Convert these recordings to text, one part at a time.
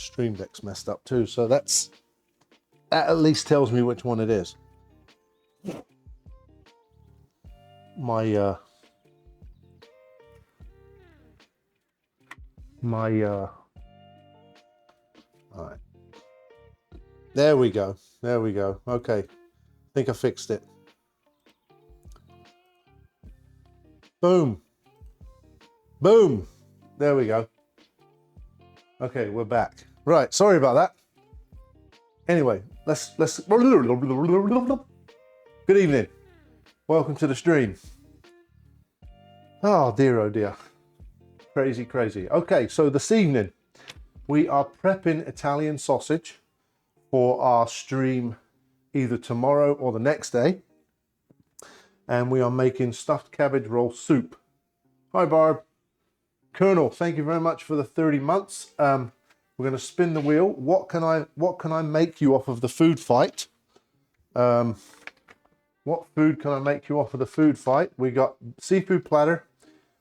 Stream Deck's messed up too, so that at least tells me which one it is. My all right. There we go. There we go. Okay. I think I fixed it. Boom. Boom. There we go. Okay, we're back. Right, sorry about that. Anyway, let's good evening. Welcome to the stream. Oh dear. Crazy. Okay, so this evening we are prepping Italian sausage for our stream either tomorrow or the next day. And we are making stuffed cabbage roll soup. Hi Barb. Colonel, thank you very much for the 30 months. We're going to spin the wheel. What can I make you off of the food fight? What food can I make you off of the food fight? We got seafood platter.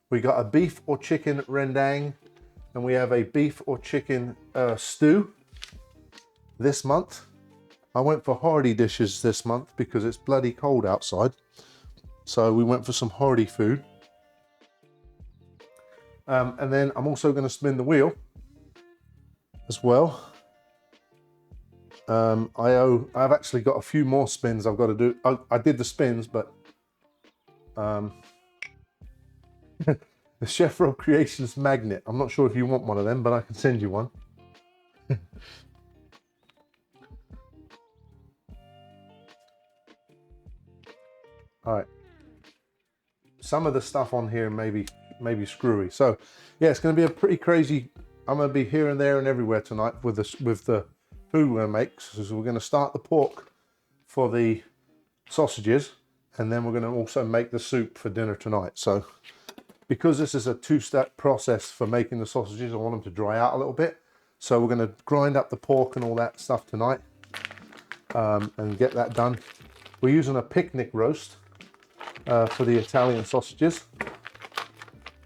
We got a beef or chicken rendang. And we have a beef or chicken stew this month. I went for hearty dishes this month because it's bloody cold outside. So we went for some hearty food. And then I'm also going to spin the wheel as well. I've actually got a few more spins I've got to do. I did the spins, but the Chef Rob Creations magnet. I'm not sure if you want one of them, but I can send you one. All right. Some of the stuff on here maybe screwy. So yeah, it's going to be a pretty crazy. I'm going to be here and there and everywhere tonight with the food we're going to make. So we're going to start the pork for the sausages, and then we're going to also make the soup for dinner tonight. So because this is a two-step process for making the sausages, I want them to dry out a little bit. So we're going to grind up the pork and all that stuff tonight and get that done. We're using a picnic roast for the Italian sausages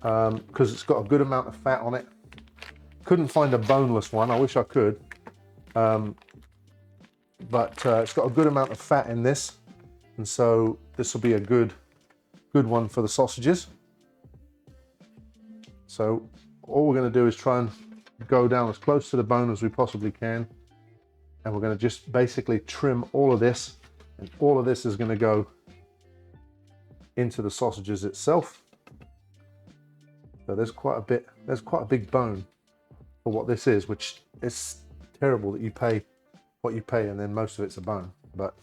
because it's got a good amount of fat on it. Couldn't find a boneless one. I wish I could. But it's got a good amount of fat in this, and so this will be a good one for the sausages. So all we're going to do is try and go down as close to the bone as we possibly can, and we're going to just basically trim all of this, and all of this is going to go into the sausages itself. So there's quite a big bone for what this is, which is terrible that you pay what you pay and then most of it's a bone, but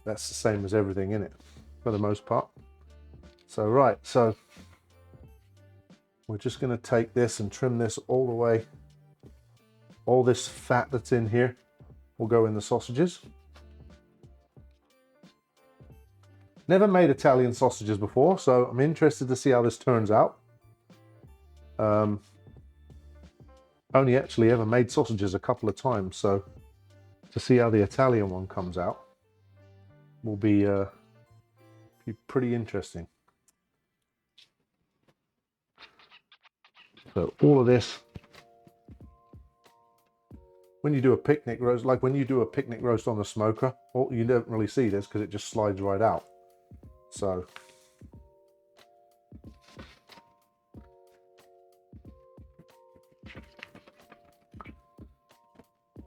that's the same as everything in it for the most part. So right, so we're just going to take this and trim this all the way. All this fat that's in here will go in the sausages. Never made Italian sausages before, so I'm interested to see how this turns out. Only actually ever made sausages a couple of times, so to see how the Italian one comes out will be pretty interesting. So all of this, when you do a picnic roast, like when you do a picnic roast on the smoker, you don't really see this because it just slides right out. So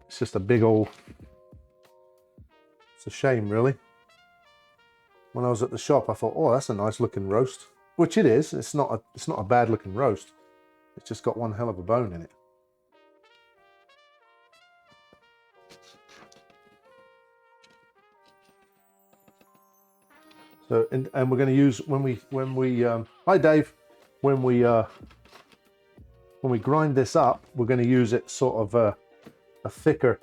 it's just a big old, it's a shame really. When I was at the shop I thought, oh, that's a nice looking roast, which it is. It's not a bad looking roast. It's just got one hell of a bone in it. So and we're going to use when we hi Dave, when we grind this up, we're going to use it sort of a thicker,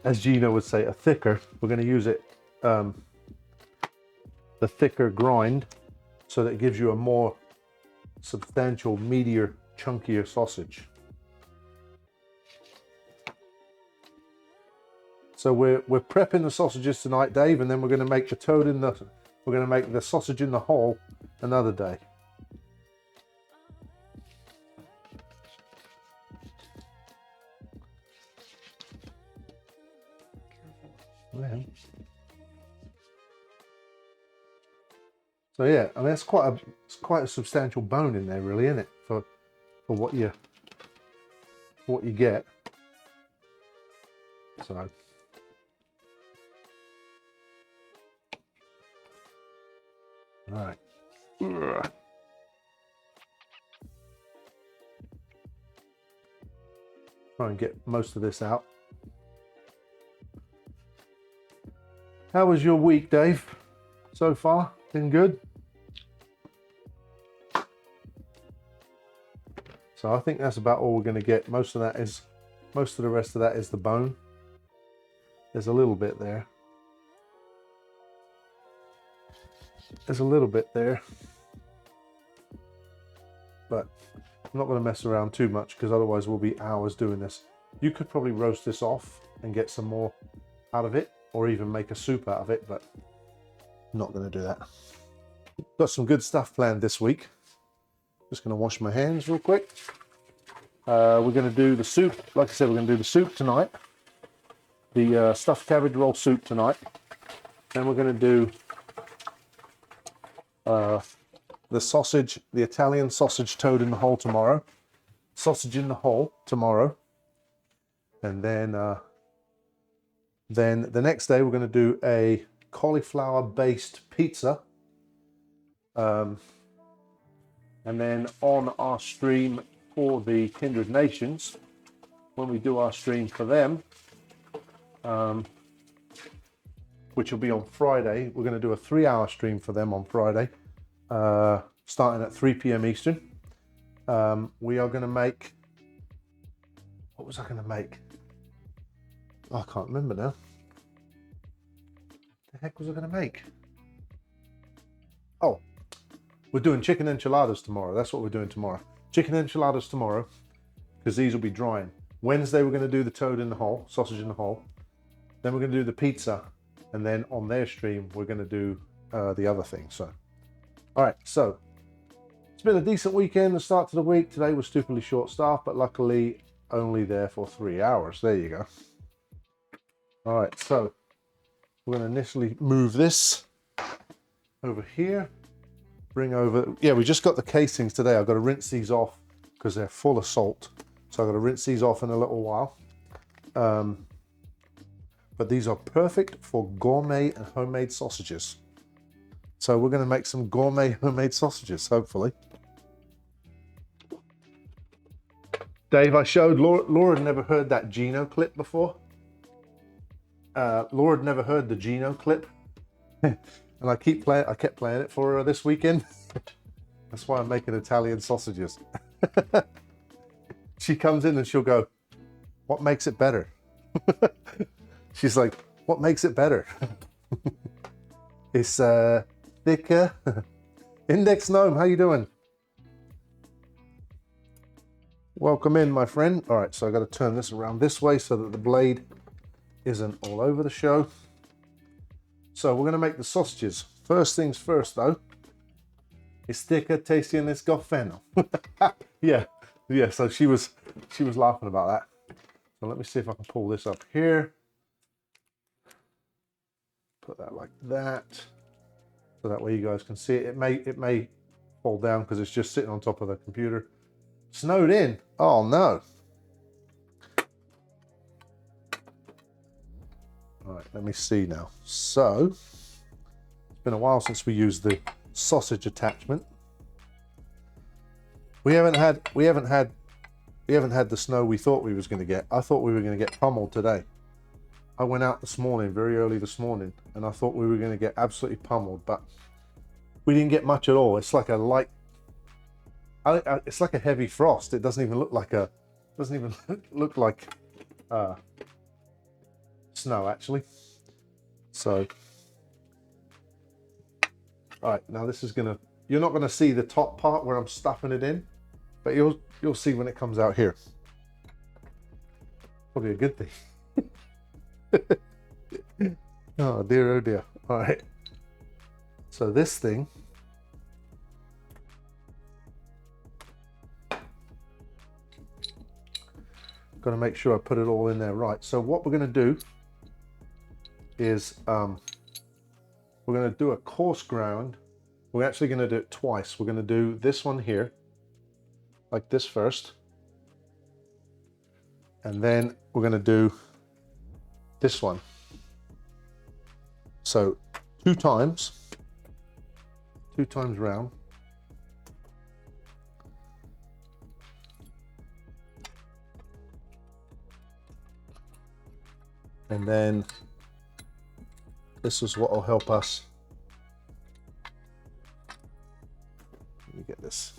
as Gina would say, a thicker. We're going to use it the thicker grind, so that it gives you a more substantial, meatier, chunkier sausage. So we're prepping the sausages tonight, Dave, and then we're going to make the we're going to make the sausage in the hole another day. Well, so yeah, I mean it's quite a substantial bone in there, really, isn't it? For what you get. So all right. Ugh. Try and get most of this out. How was your week, Dave? So far, been good? So I think that's about all we're going to get. Most of the rest of that is the bone. There's a little bit there. There's a little bit there. But I'm not going to mess around too much because otherwise we'll be hours doing this. You could probably roast this off and get some more out of it, or even make a soup out of it, but I'm not going to do that. Got some good stuff planned this week. Just going to wash my hands real quick. We're going to do the soup. Like I said, we're going to do the soup tonight. The stuffed cabbage roll soup tonight. Then we're going to do the sausage, the Italian sausage toad in the hole tomorrow. Sausage in the hole tomorrow. And then the next day we're going to do a cauliflower-based pizza. And then on our stream for the Kindred Nations, when we do our stream for them, which will be on Friday, we're going to do a 3-hour stream for them on Friday, starting at 3 p.m. Eastern. We are going to make, what was I going to make? Oh, I can't remember now. What the heck was I going to make? Oh, we're doing chicken enchiladas tomorrow. That's what we're doing tomorrow. Chicken enchiladas tomorrow, because these will be drying. Wednesday, we're going to do the toad in the hole, sausage in the hole. Then we're going to do the pizza. And then on their stream, we're going to do the other thing. So, all right. So, it's been a decent weekend, the start to the week. Today was stupidly short staffed, but luckily only there for 3 hours. There you go. All right. So, we're going to initially move this over here. Bring over, yeah, we just got the casings today. I've got to rinse these off because they're full of salt. So I've got to rinse these off in a little while. But these are perfect for gourmet and homemade sausages. So we're going to make some gourmet homemade sausages, hopefully. Dave, I showed Laura had never heard that Gino clip before. Laura had never heard the Gino clip. And I kept playing it for her this weekend. That's why I'm making Italian sausages. She comes in and she'll go, "What makes it better?" She's like, "What makes it better?" It's thicker. Index Gnome, how you doing? Welcome in, my friend. All right, so I got to turn this around this way so that the blade isn't all over the show. So we're going to make the sausages. First things first, though. It's thicker, tasty, and it's got fennel. yeah. So she was laughing about that. So let me see if I can pull this up here. Put that like that, so that way you guys can see it. It may fall down because it's just sitting on top of the computer. Snowed in. Oh no. All right, let me see now. So, it's been a while since we used the sausage attachment. We haven't had the snow we thought we was going to get. I thought we were going to get pummeled today. I went out this morning, very early this morning, and I thought we were going to get absolutely pummeled, but we didn't get much at all. It's like a light, it's like a heavy frost. It doesn't even look like snow actually. So, all right, now this is you're not gonna see the top part where I'm stuffing it in, but you'll see when it comes out here. Probably a good thing. Oh dear, oh dear. All right. So this thing, got to make sure I put it all in there right. So what we're going to do is we're going to do a coarse ground. We're actually going to do it twice. We're going to do this one here, like this first. And then we're going to do this one. So 2 times round. And then this is what will help us. Let me get this.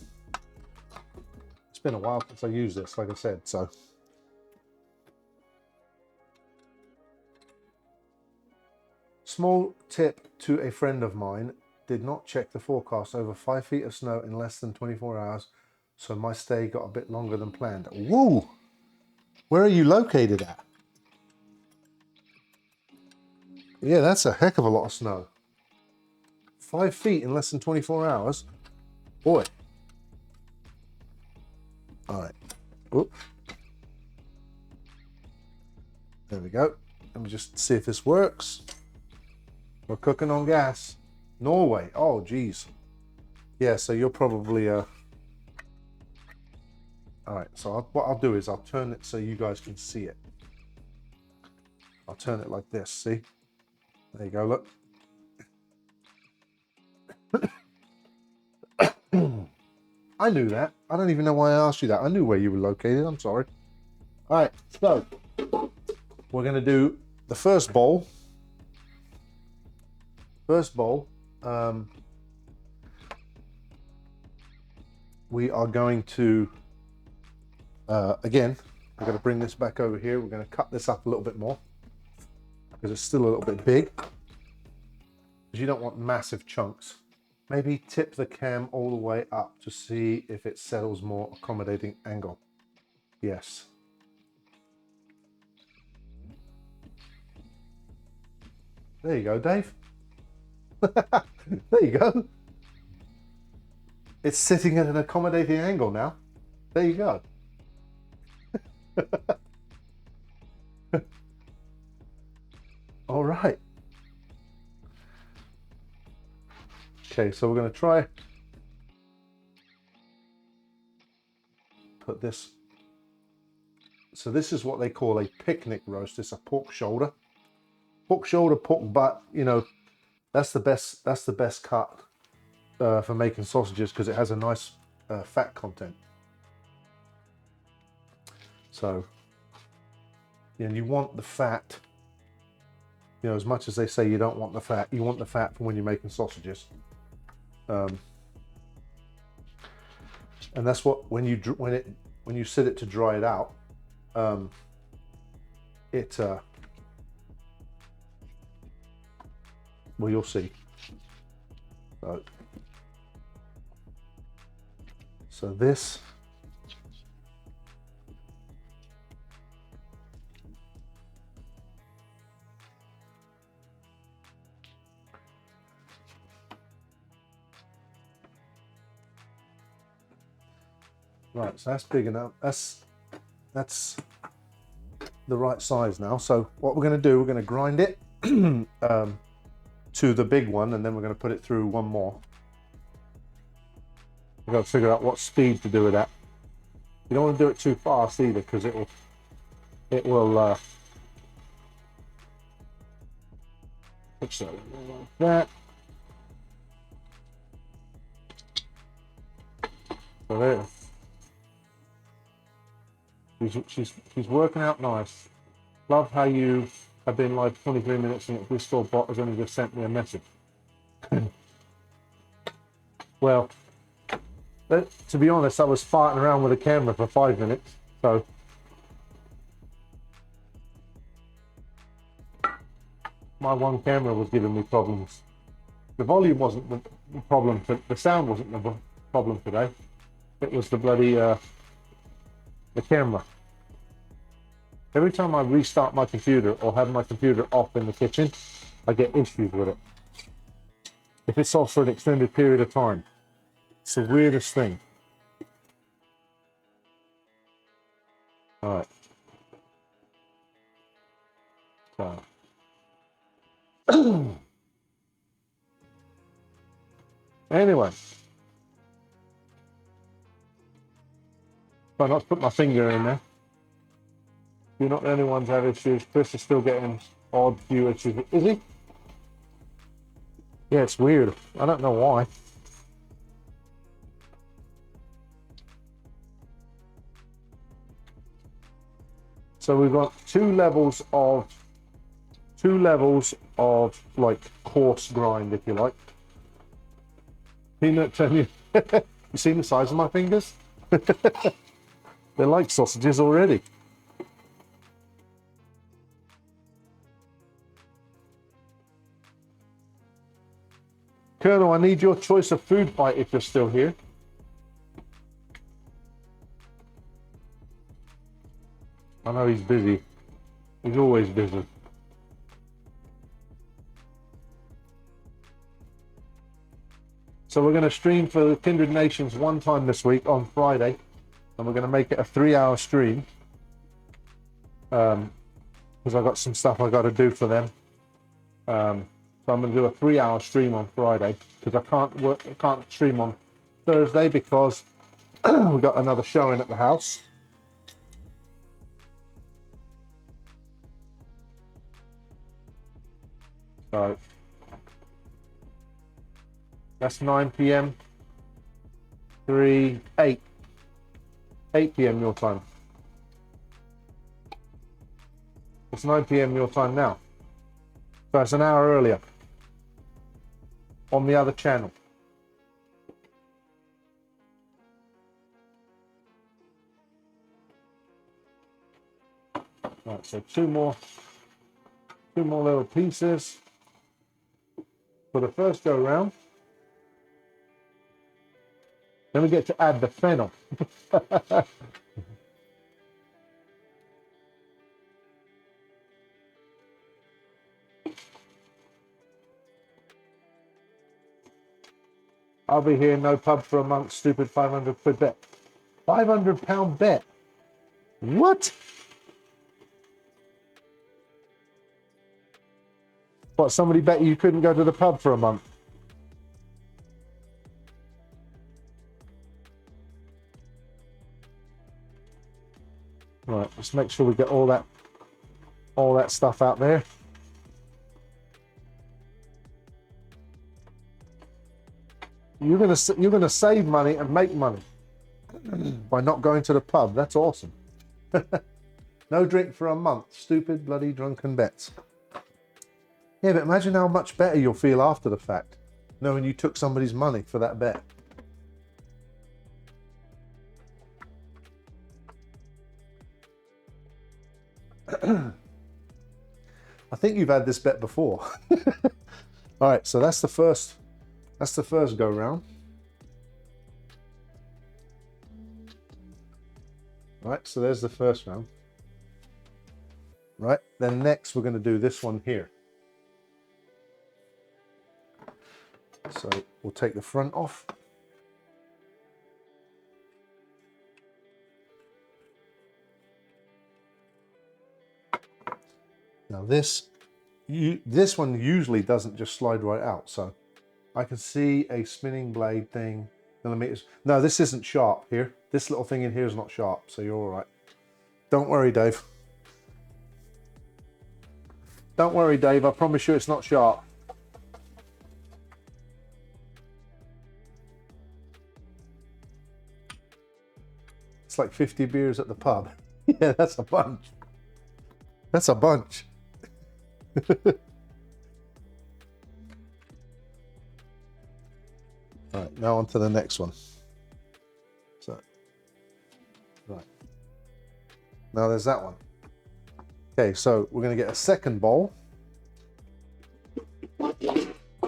It's been a while since I used this, like I said, so. Small tip to a friend of mine, did not check the forecast. Over 5 feet of snow in less than 24 hours, so my stay got a bit longer than planned. Woo! Where are you located at? Yeah, that's a heck of a lot of snow. 5 feet in less than 24 hours? Boy. All right. Oop. There we go. Let me just see if this works. We're cooking on gas. Norway. Oh, geez. Yeah, so you're probably... All right, so what I'll do is I'll turn it so you guys can see it. I'll turn it like this, see? There you go, look. I knew that. I don't even know why I asked you that. I knew where you were located. I'm sorry. All right, so we're going to do the first bowl. We are going to, again, we're going to bring this back over here. We're going to cut this up a little bit more because it's still a little bit big. Because you don't want massive chunks. Maybe tip the cam all the way up to see if it settles more accommodating angle. Yes. There you go, Dave. There you go. It's sitting at an accommodating angle now. There you go. All right. Okay, so we're going to try put this. So this is what they call a picnic roast. It's a pork shoulder, pork butt. You know, that's the best. That's the best cut for making sausages because it has a nice fat content. So, and you want the fat. You know, as much as they say you don't want the fat, you want the fat from when you're making sausages. And that's what when you sit it to dry it out, well, you'll see. So this. Right, so that's big enough. That's the right size now. So what we're going to do, we're going to grind it to the big one, and then we're going to put it through one more. We've got to figure out what speed to do with that. You don't want to do it too fast either, because it will so like that. So there. She's working out nice. Love how you have been live 23 minutes and this store bot has only just sent me a message. Well, to be honest, I was farting around with a camera for 5 minutes, so my one camera was giving me problems. The volume wasn't the problem, the sound wasn't the problem today. It was the bloody the camera. Every time I restart my computer or have my computer off in the kitchen, I get issues with it. If it's off for an extended period of time. It's the weirdest thing. All right. So Anyway, try not to put my finger in there. You're not the only ones who have issues. Chris is still getting odd few issues. Is he? Yeah, it's weird. I don't know why. So we've got two levels of like coarse grind, if you like. Peanut, you seen the size of my fingers? They're like sausages already. Colonel, I need your choice of food fight if you're still here. I know he's busy. He's always busy. So we're going to stream for the Kindred Nations one time this week on Friday, and we're going to make it a 3-hour stream because I've got some stuff I got to do for them. So I'm going to do a 3-hour stream on Friday because I can't stream on Thursday because we've got another showing at the house. So that's 9 p.m. 8 p.m. your time. It's 9 p.m. your time now. So it's an hour earlier on the other channel. Right, so two more little pieces for the first go round. Then we get to add the fennel. I'll be here, no pub for a month, stupid 500 quid bet. £500 bet. What? What, somebody bet you couldn't go to the pub for a month? Right, let's make sure we get all that stuff out there. You're gonna save money and make money by not going to the pub. That's awesome. No drink for a month. Stupid bloody drunken bets. Yeah, but imagine how much better you'll feel after the fact, knowing you took somebody's money for that bet. I think you've had this bet before. All right, so that's the first go round. Right, so there's the first round. Right, then next we're going to do this one here. So we'll take the front off. Now this one usually doesn't just slide right out, so I can see a spinning blade thing, millimeters. No, this isn't sharp here. This little thing in here is not sharp, so you're all right. Don't worry, Dave. Don't worry, Dave. I promise you it's not sharp. It's like 50 beers at the pub. Yeah, that's a bunch. That's a bunch. All right, now on to the next one. So, right. Now there's that one. Okay, so we're going to get a second bowl.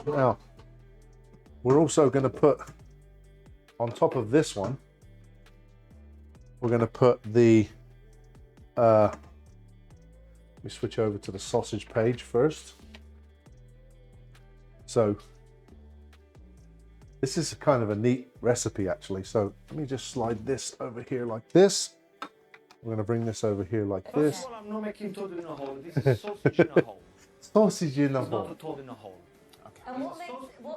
Now, we're also going to put, on top of this one, we're going to put the, let me switch over to the sausage page first. So, this is kind of a neat recipe actually. So let me just slide this over here like this. I'm going to bring this over here like this. I'm not making toad in a hole. This is sausage in a hole. Sausage in a It's hole. not at all in a hole. And what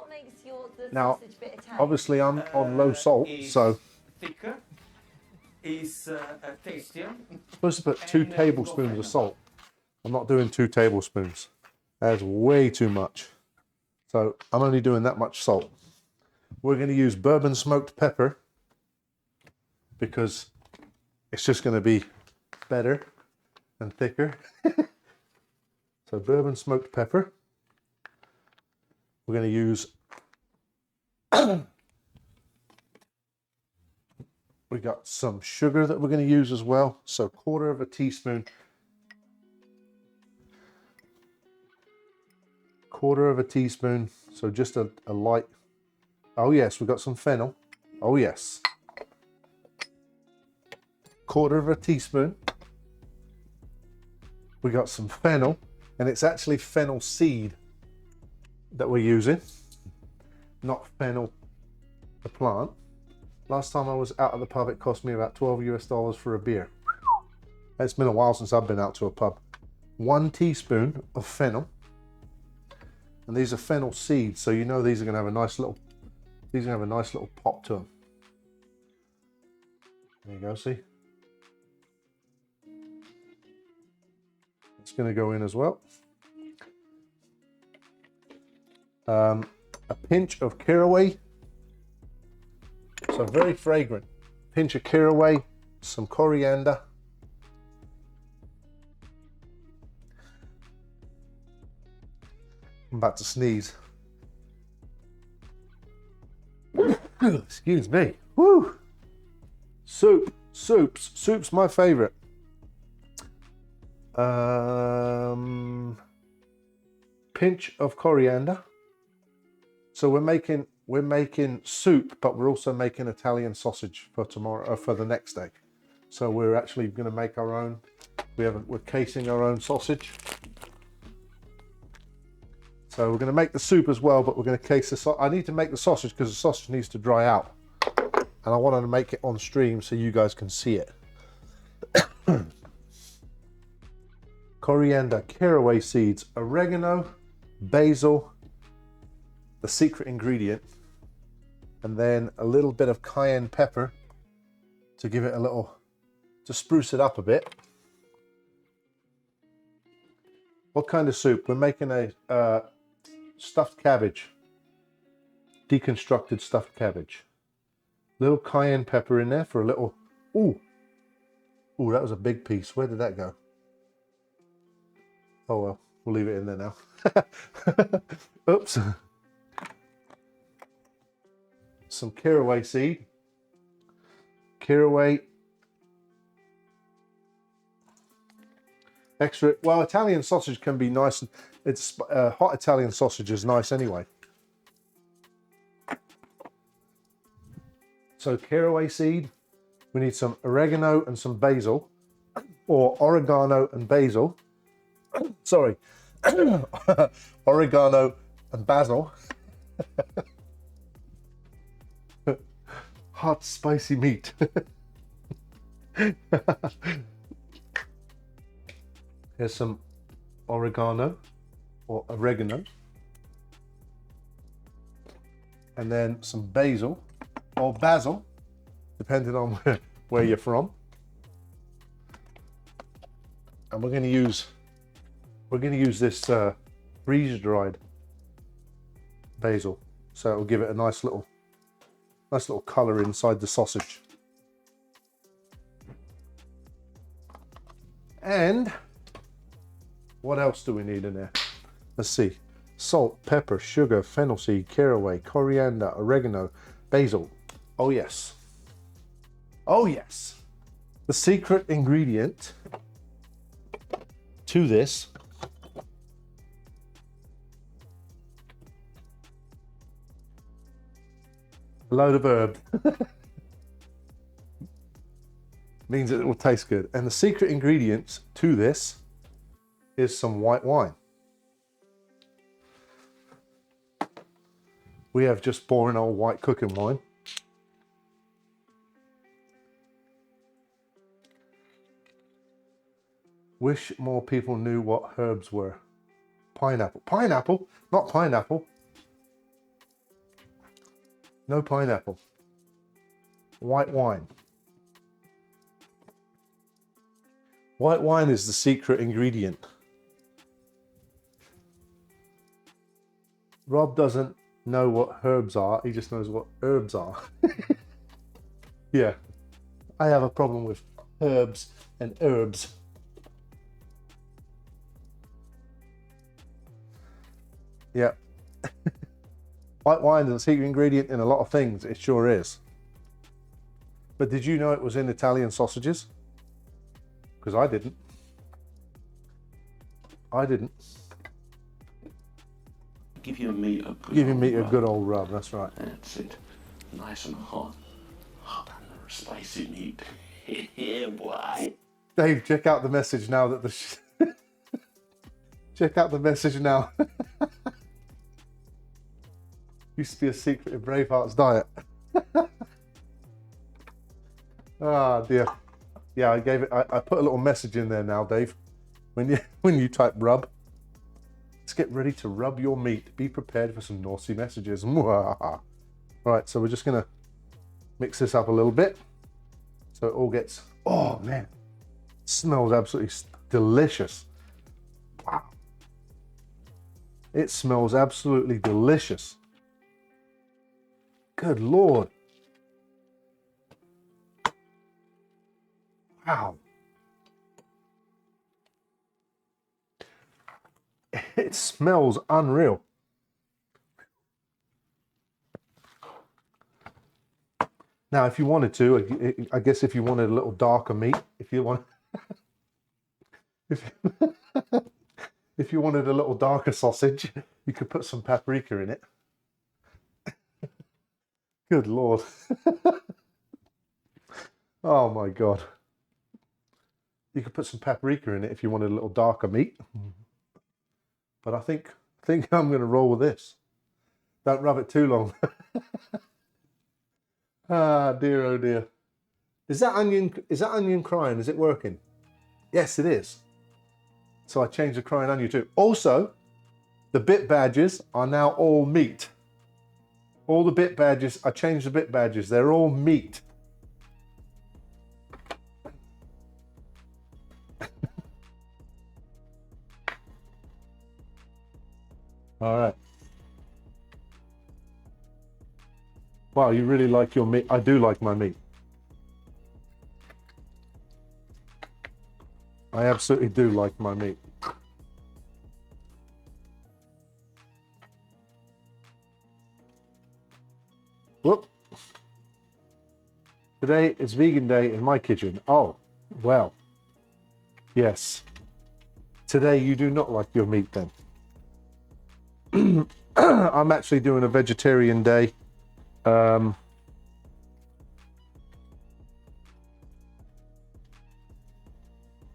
makes the Now, sausage bit Italian? obviously I'm on low salt, It's so thicker, is tastier. supposed to put 2 and, tablespoons no of salt. I'm not doing 2 tablespoons. That's way too much. So I'm only doing that much salt. We're going to use bourbon smoked pepper because it's just going to be better and thicker. So bourbon smoked pepper. We're going to use, we got some sugar that we're going to use as well. So 1/4 teaspoon. 1/4 teaspoon. So just a light. Oh yes, we've got some fennel. Oh yes. 1/4 teaspoon. We got some fennel, and it's actually fennel seed that we're using, not fennel the plant. Last time I was out at the pub, it cost me about $12 US for a beer. It's been a while since I've been out to a pub. 1 teaspoon of fennel, and these are fennel seeds, so you know these are going to have a nice little. These are going to have a nice little pop to them. There you go. See. It's going to go in as well. A pinch of caraway, so very fragrant. Pinch of caraway, some coriander, I'm about to sneeze. Excuse me. Woo! Soup's my favorite. Pinch of coriander. So we're making soup, but we're also making Italian sausage for tomorrow, for the next day. So we're actually going to make our own. We're casing our own sausage. So we're going to make the soup as well, but we're going to case the sausage. I need to make the sausage because the sausage needs to dry out, and I wanted to make it on stream so you guys can see it. Coriander, caraway seeds, oregano, basil, the secret ingredient, and then a little bit of cayenne pepper to give it a little, to spruce it up a bit. What kind of soup? We're making a stuffed cabbage, deconstructed stuffed cabbage. Little cayenne pepper in there for a little. Ooh, that was a big piece. Where did that go? Oh well, we'll leave it in there now. Oops. Some caraway seed. Caraway. Extra. Well, Italian sausage can be nice. It's hot Italian sausage is nice anyway. So caraway seed. We need some oregano and some basil, or oregano and basil. Sorry, oregano and basil. Hot spicy meat. Here's some oregano or oregano, and then some basil or basil, depending on where you're from. And we're going to use this freeze dried basil, so it will give it a nice little color inside the sausage. And what else do we need in there? Let's see. Salt, pepper, sugar, fennel seed, caraway, coriander, oregano, basil. Oh yes. Oh yes. The secret ingredient to this a load of herb. Means that it will taste good. And the secret ingredient to this is some white wine. We have just boring old white cooking wine. Wish more people knew what herbs were. pineapple. Pineapple? Not pineapple. No pineapple. White wine. White wine is the secret ingredient. Rob doesn't know what herbs are, he just knows what herbs are. Yeah, I have a problem with herbs and herbs. Yeah. White wine is a secret ingredient in a lot of things, it sure is. But did you know it was in Italian sausages? Because I didn't. I didn't. Give your meat a good Give your old meat a rub. good old rub, that's right. That's it. Nice and hot. Hot and spicy meat. Yeah, boy. Dave, check out the message now that the check out the message now. Used to be a secret in Braveheart's diet. Ah, dear. Yeah, I gave it. I put a little message in there now, Dave. When you type rub, let's get ready to rub your meat. Be prepared for some naughty messages. Right, so we're just gonna mix this up a little bit, so it all gets. Oh man, it smells absolutely delicious. Wow, it smells absolutely delicious. Good Lord. Wow. It smells unreal. Now, if you wanted to, I guess if you wanted a little darker meat, if you want, if, if you wanted a little darker sausage, you could put some paprika in it. Good Lord. Oh my God. You could put some paprika in it if you wanted a little darker meat. But I think I'm going to roll with this. Don't rub it too long. Ah, dear, oh dear. Is that onion crying? Is it working? Yes, it is. So I changed the crying onion too. Also, the bit badges are now all meat. All the bit badges, I changed the bit badges. They're all meat. All right. Wow, you really like your meat. I do like my meat. I absolutely do like my meat. Whoop. Today is vegan day in my kitchen. Oh, well. Yes. Today you do not like your meat then. I'm actually doing a vegetarian day.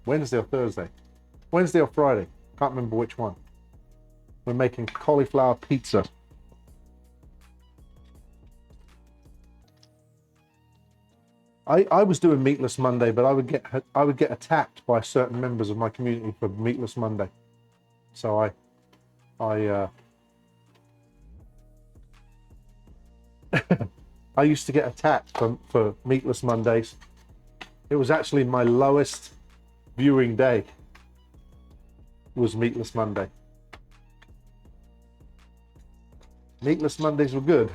Wednesday or Thursday? Wednesday or Friday? Can't remember which one. We're making cauliflower pizza. I was doing Meatless Monday, but I would get attacked by certain members of my community for Meatless Monday. So I used to get attacked for Meatless Mondays. It was actually my lowest viewing day. Was Meatless Monday. Meatless Mondays were good.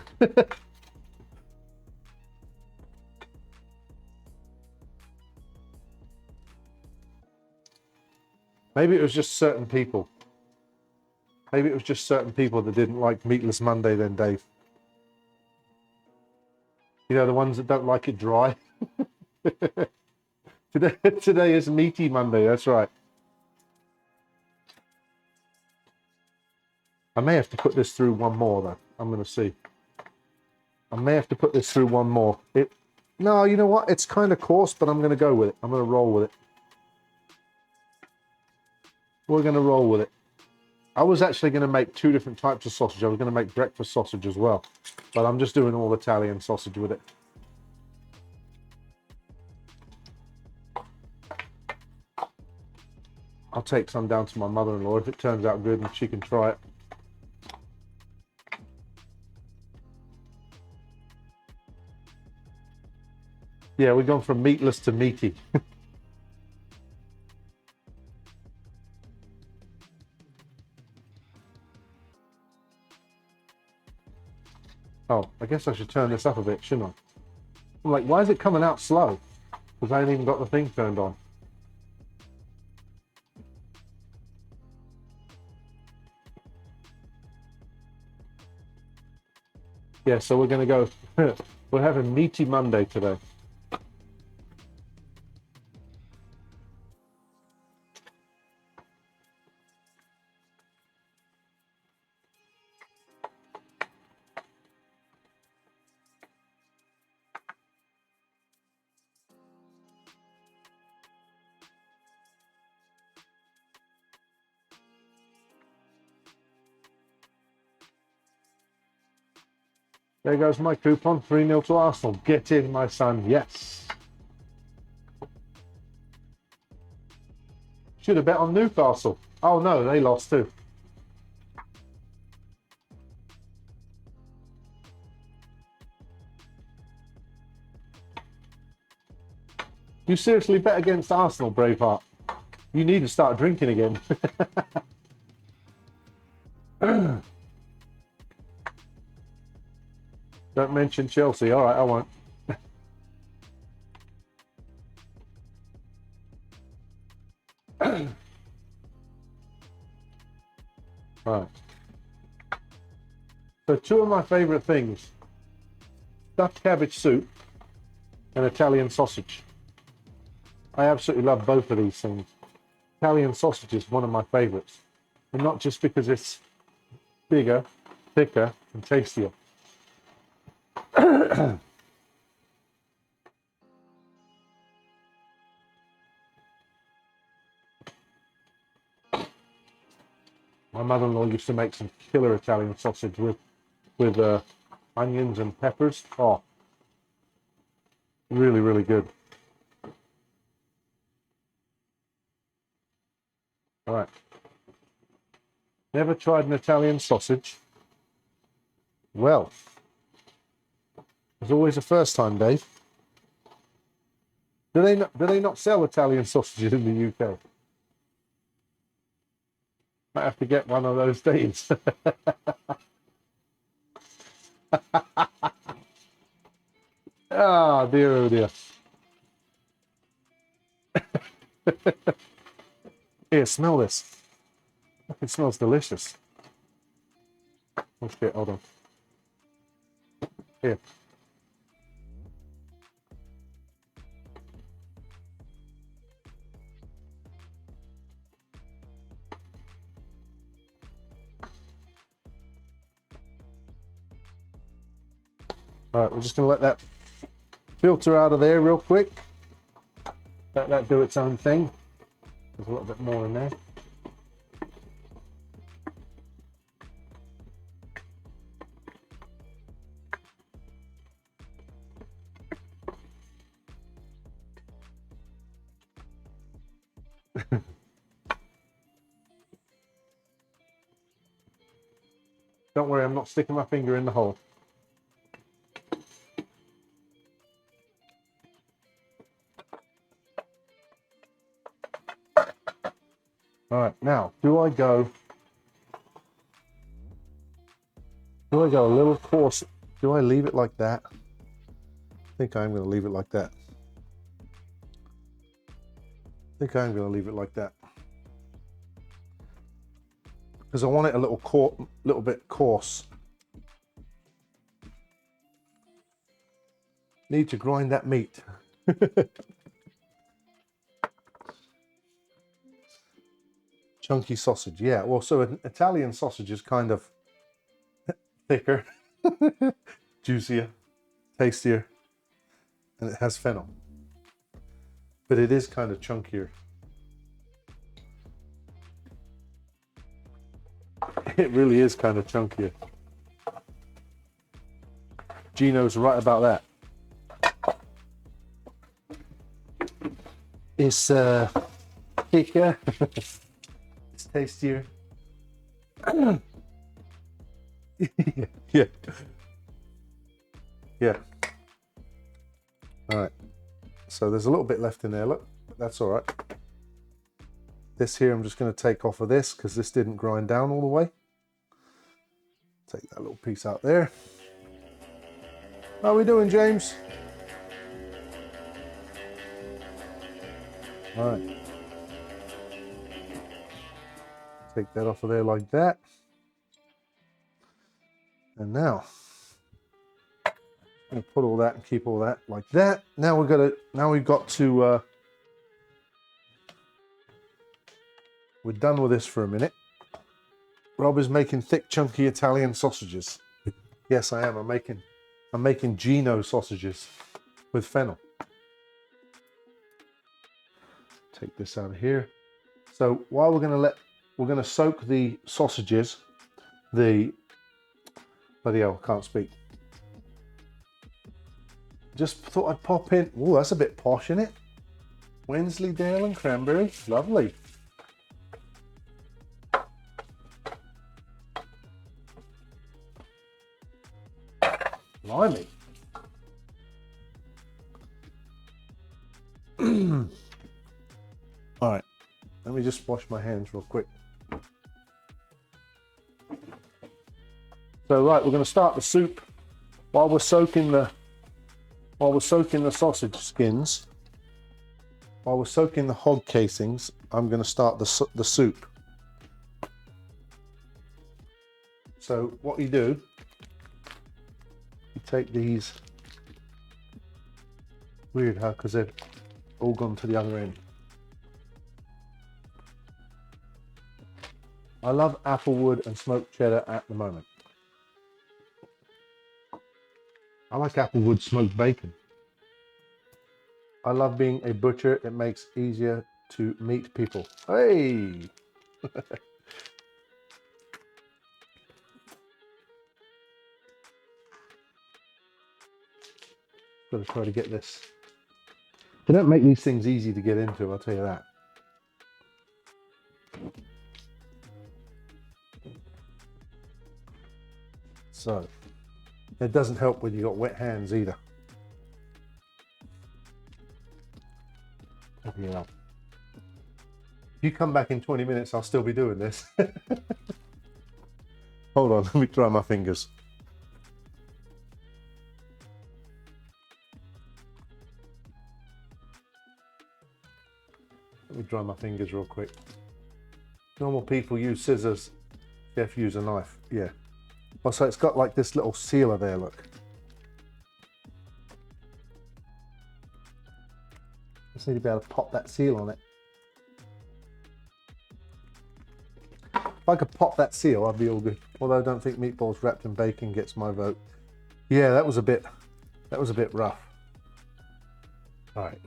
Maybe it was just certain people. Maybe it was just certain people that didn't like Meatless Monday then, Dave. You know, the ones that don't like it dry. Today is Meaty Monday, that's right. I may have to put this through one more though. I'm going to see. I may have to put this through one more. No, you know what? It's kind of coarse, but I'm going to go with it. I'm going to roll with it. We're going to roll with it. I was actually going to make two different types of sausage. I was going to make breakfast sausage as well, but I'm just doing all Italian sausage with it. I'll take some down to my mother-in-law if it turns out good and she can try it. Yeah, we've gone from meatless to meaty. Oh, I guess I should turn this up a bit, shouldn't I? I'm like, why is it coming out slow? Because I ain't even got the thing turned on. Yeah, so we're going to go, we're having Meaty Monday today. There goes my coupon, 3-0 to Arsenal. Get in, my son, yes. Should have bet on Newcastle. Oh no, they lost too. You seriously bet against Arsenal, Braveheart? You need to start drinking again. Don't mention Chelsea. All right, I won't. Right. So 2 of my favorite things: stuffed cabbage soup and Italian sausage. I absolutely love both of these things. Italian sausage is one of my favorites, and not just because it's bigger, thicker, and tastier. My mother-in-law used to make some killer Italian sausage with onions and peppers. Oh, really, really good. All right. Never tried an Italian sausage? Well, there's always a first time, Dave. Do they not sell Italian sausages in the UK? Might have to get one of those days. Ah, dear, oh dear. Here, smell this. It smells delicious. Oh shit, hold on. Here. All right, we're just gonna let that filter out of there real quick. Let that do its own thing. There's a little bit more in there. Don't worry, I'm not sticking my finger in the hole. All right, now, do I go a little coarse? Do I leave it like that? I think I'm going to leave it like that. Because I want it a little bit coarse. Need to grind that meat. Chunky sausage, yeah. Well, so an Italian sausage is kind of thicker, juicier, tastier, and it has fennel. But it is kind of chunkier. It really is kind of chunkier. Gino's right about that. It's thicker. tastier. Yeah. Yeah. All right. So there's a little bit left in there, look, but that's all right. This here, I'm just going to take off of this because this didn't grind down all the way. Take that little piece out there. How are we doing, James? All right. Take that off of there like that. And now I'm going to put all that and keep all that like that. Now we've got to we're done with this for a minute. Rob is making thick, chunky Italian sausages. Yes, I am. I'm making Gino sausages with fennel. Take this out of here. So while we're going to soak the sausages, bloody hell, I can't speak. Just thought I'd pop in. Oh, that's a bit posh, isn't it? Wensleydale and cranberry, lovely. Blimey. All right, let me just wash my hands real quick. So right, we're going to start the soup while we're soaking the sausage skins. While we're soaking the hog casings, I'm going to start the soup. So what you do, you take these. Weird how, because they've all gone to the other end. I love applewood and smoked cheddar at the moment. I like applewood smoked bacon. I love being a butcher. It makes it easier to meet people. Hey! Gotta try to get this. They don't make these things easy to get into, I'll tell you that. So, it doesn't help when you've got wet hands either. You know, if you come back in 20 minutes, I'll still be doing this. Hold on, let me dry my fingers. Let me dry my fingers real quick. Normal people use scissors. Chef use a knife. Yeah. Oh, so it's got like this little sealer there, look. Just need to be able to pop that seal on it. If I could pop that seal, I'd be all good. Although I don't think meatballs wrapped in bacon gets my vote. Yeah, that was a bit rough. All right.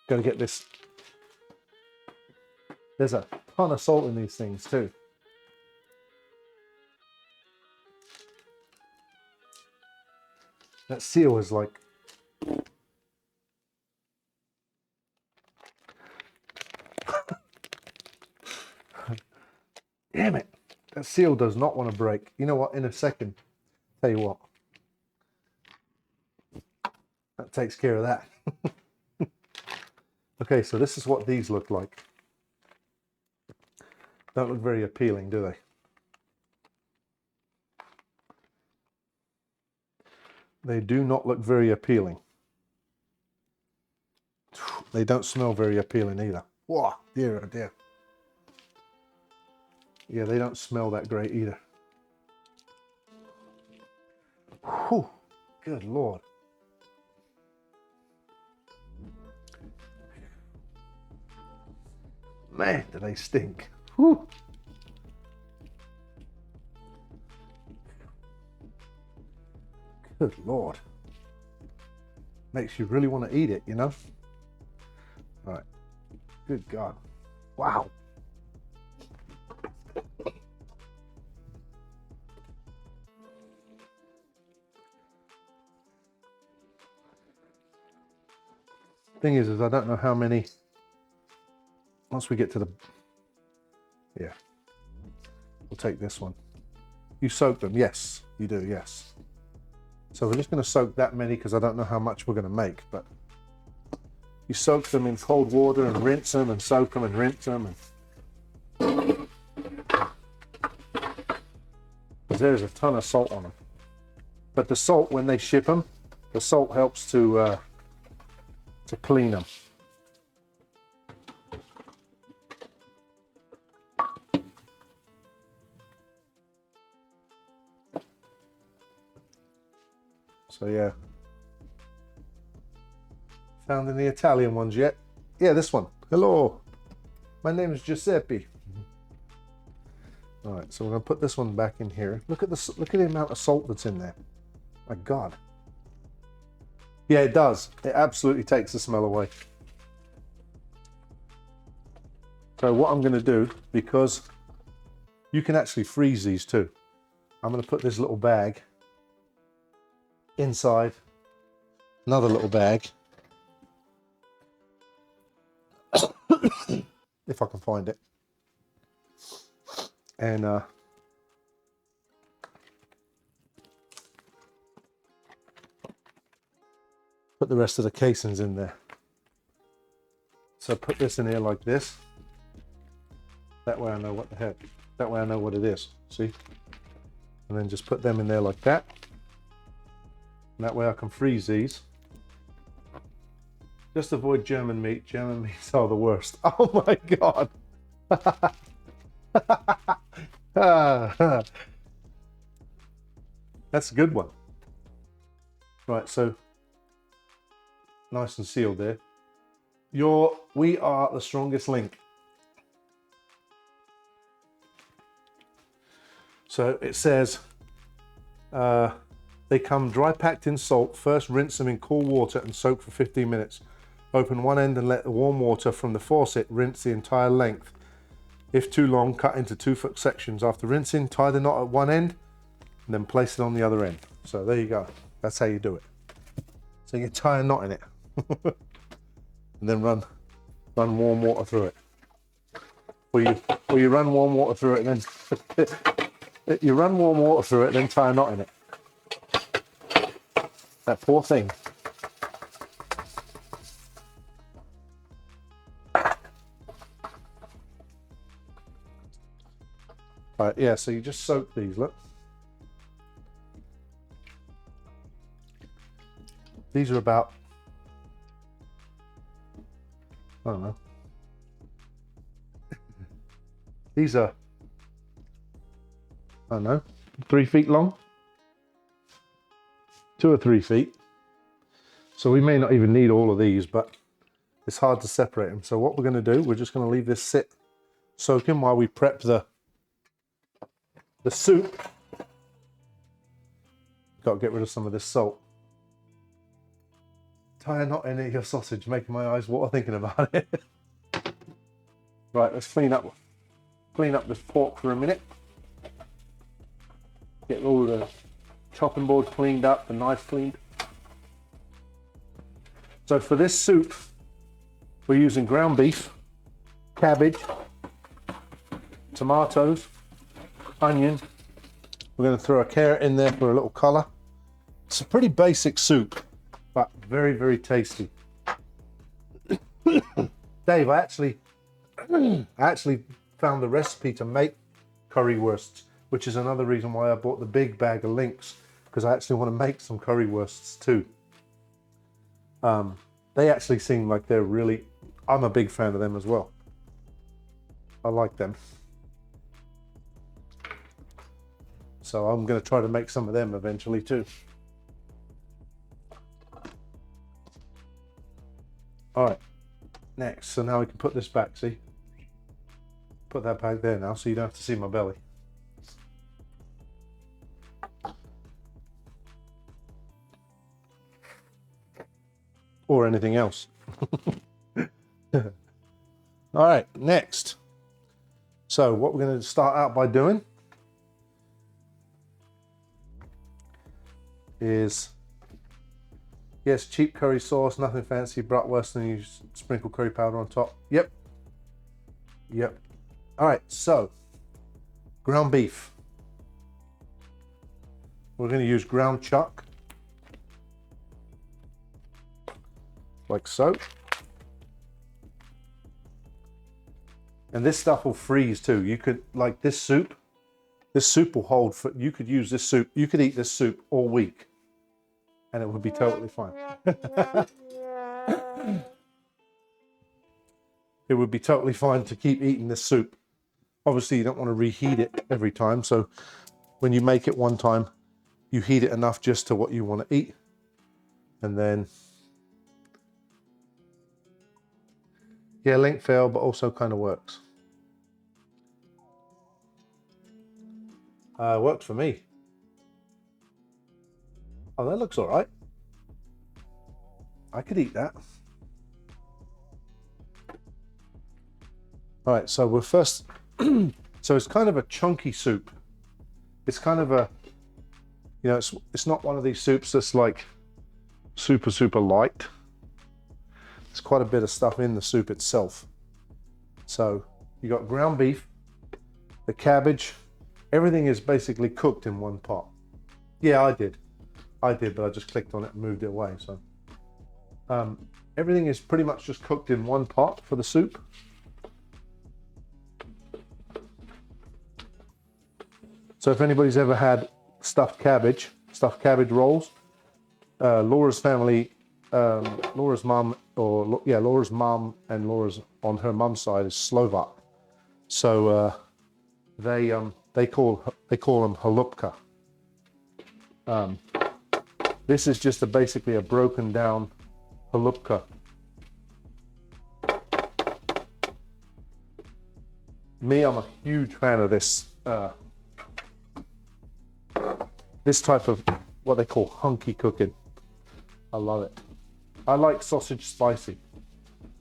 Gotta get this. There's a ton of salt in these things too. That seal is like, damn it, that seal does not want to break. You know what, in a second, tell you what, that takes care of that. Okay, so this is what these look like. Don't look very appealing, do they? They do not look very appealing. They don't smell very appealing either. Whoa, dear, oh dear. Yeah, they don't smell that great either. Whew, good Lord. Man, do they stink. Whew. Good Lord. Makes you really want to eat it, you know? All right. Good God. Wow. Thing is I don't know how many. once we get to the, yeah, we'll take this one. You soak them, yes, you do, yes. So we're just going to soak that many because I don't know how much we're going to make, but you soak them in cold water and rinse them and soak them and rinse them. And there's a ton of salt on them. But the salt, when they ship them, the salt helps to clean them. So yeah. Found any Italian ones yet? Yeah, this one. Hello, my name is Giuseppe. All right, so we're gonna put this one back in here. Look at this. Look at the amount of salt that's in there. My God. Yeah, it does. It absolutely takes the smell away. So what I'm gonna do, because you can actually freeze these too, I'm gonna put this little bag inside another little bag. If I can find it. And put the rest of the casings in there. So put this in here like this. That way I know what the heck. That way I know what it is. See? And then just put them in there like that. And that way I can freeze these. Just avoid German meat. German meats are the worst. Oh my God. That's a good one. Right, so nice and sealed there. We are the strongest link. So it says they come dry packed in salt. First rinse them in cool water and soak for 15 minutes. Open one end and let the warm water from the faucet rinse the entire length. If too long, cut into 2-foot sections. After rinsing, tie the knot at one end and then place it on the other end. So there you go. That's how you do it. So you tie a knot in it and then run warm water through it. Or you run warm water through it and then you run warm water through it and then tie a knot in it. That poor thing. Right, yeah, so you just soak these, look. These are about, I don't know. These are, I don't know, 3 feet long. 2 or 3 feet. So we may not even need all of these, but it's hard to separate them. So what we're going to do, we're just going to leave this sit soaking while we prep the soup. Got to get rid of some of this salt. Tie a knot in your sausage, making my eyes water thinking about it. Right, let's clean up this pork for a minute. Get all the chopping board cleaned up, the knife cleaned. So for this soup, we're using ground beef, cabbage, tomatoes, onion. We're going to throw a carrot in there for a little colour. It's a pretty basic soup, but very, very tasty. Dave, I actually found the recipe to make currywursts, which is another reason why I bought the big bag of links, because I actually want to make some currywursts too. They actually seem like they're really, I'm a big fan of them as well. I like them. So I'm going to try to make some of them eventually too. All right, next. So now we can put this back, see? Put that back there now so you don't have to see my belly. Or anything else. All right, next. So what we're going to start out by doing is, yes, cheap curry sauce, nothing fancy, bratwurst, and you sprinkle curry powder on top. Yep. Yep. All right, so ground beef. We're going to use ground chuck, like so. And this stuff will freeze too. You could, like this soup will hold for, you could use this soup, you could eat this soup all week and it would be totally fine. It would be totally fine to keep eating this soup. Obviously you don't want to reheat it every time. So when you make it one time, you heat it enough just to what you want to eat. And then, yeah, link failed, but also kind of works. Works for me. Oh, that looks all right. I could eat that. All right, so we're first, so it's kind of a chunky soup. It's kind of a, you know, it's not one of these soups that's like super, super light. There's quite a bit of stuff in the soup itself. So you got ground beef, the cabbage, everything is basically cooked in one pot. Yeah, I did, but I just clicked on it and moved it away. So everything is pretty much just cooked in one pot for the soup. So if anybody's ever had stuffed cabbage rolls, Laura's family, Laura's mum, Laura's mum and Laura's on her mum's side is Slovak. So they call them halupka. This is just basically a broken down halupka. Me, I'm a huge fan of this. This type of what they call hunky cooking. I love it. I like sausage spicy.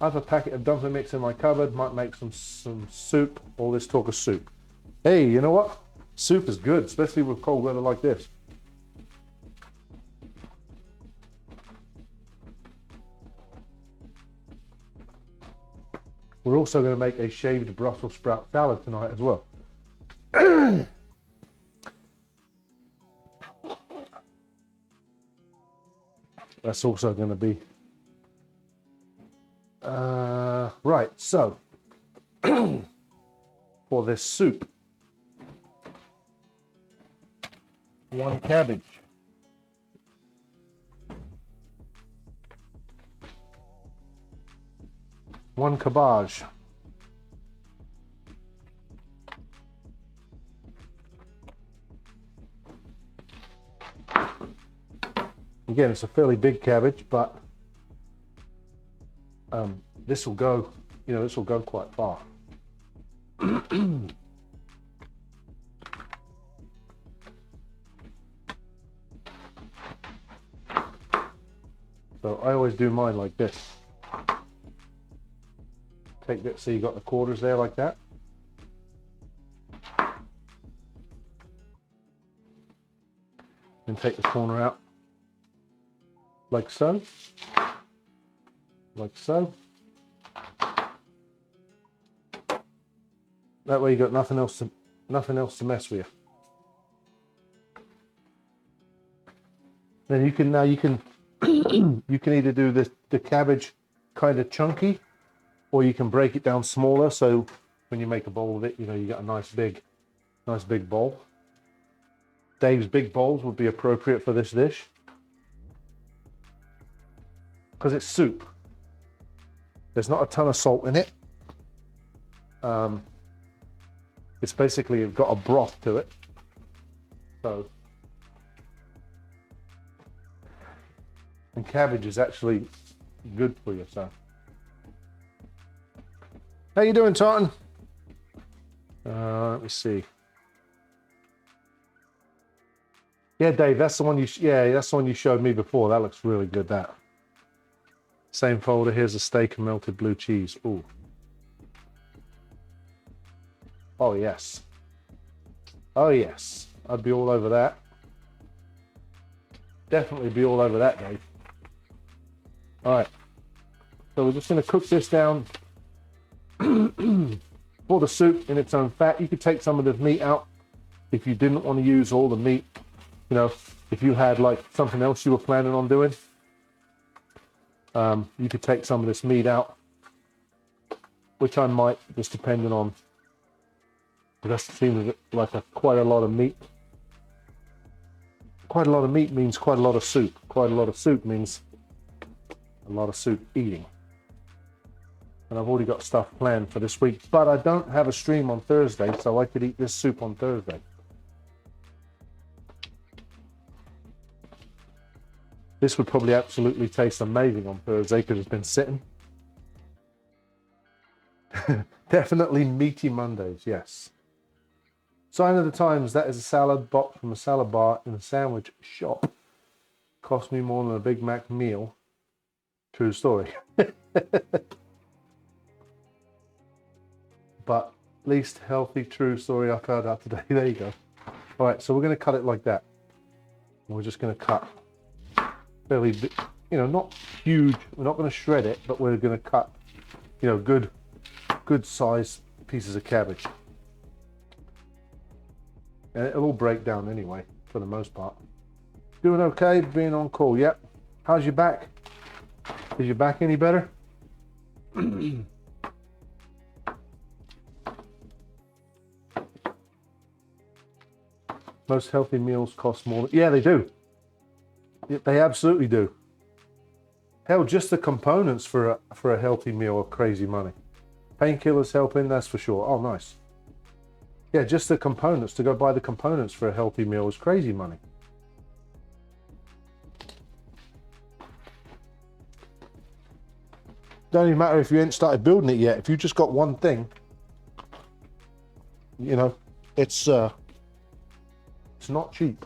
I have a packet of dumpling mix in my cupboard, might make some soup, all this talk of soup. Hey, you know what? Soup is good, especially with cold weather like this. We're also going to make a shaved Brussels sprout salad tonight as well. That's also going to be right. So for this soup, 1 cabbage, 1 cabbage, again, it's a fairly big cabbage, but this will go, you know, this will go quite far. So I always do mine like this. Take that, so you got the quarters there like that. And take the corner out. Like so. Like so. That way you got nothing else to mess with you. Then you can you can either do the cabbage kind of chunky, or you can break it down smaller, so when you make a bowl of it, you know, you got a nice big bowl. Dave's big bowls would be appropriate for this dish because it's soup. There's not a ton of salt in it. It's basically got a broth to it. So, and cabbage is actually good for you. So, how you doing, Tartan? Let me see. Yeah, Dave, that's the one that's the one you showed me before. That looks really good. That same folder. Here's a steak and melted blue cheese. Ooh. Oh yes. Oh yes. I'd be all over that. Definitely be all over that, Dave. All right. So we're just going to cook this down for the soup in its own fat. You could take some of the meat out if you didn't want to use all the meat. You know, if you had like something else you were planning on doing, you could take some of this meat out, which I might, just depending on. That seems like quite a lot of meat. Quite a lot of meat means quite a lot of soup. Quite a lot of soup means a lot of soup eating. And I've already got stuff planned for this week, but I don't have a stream on Thursday, so I could eat this soup on Thursday. This would probably absolutely taste amazing on Thursday because it's been sitting. Definitely meaty Mondays, yes. Sign of the Times, that is a salad bought from a salad bar in a sandwich shop. Cost me more than a Big Mac meal. True story. But least healthy true story I've heard out today. There you go. All right, so we're going to cut it like that. We're just going to cut fairly big, you know, not huge. We're not going to shred it, but we're going to cut, you know, good size pieces of cabbage. And it'll all break down anyway, for the most part. Doing okay, being on call, yep. How's your back? Is your back any better? Most healthy meals cost more. Yeah, they do. They absolutely do. Hell, just the components for a healthy meal are crazy money. Painkillers helping, that's for sure. Oh, nice. Yeah, just the components, to go buy the components for a healthy meal is crazy money. Don't even matter if you ain't started building it yet. If you just got one thing, you know, it's not cheap.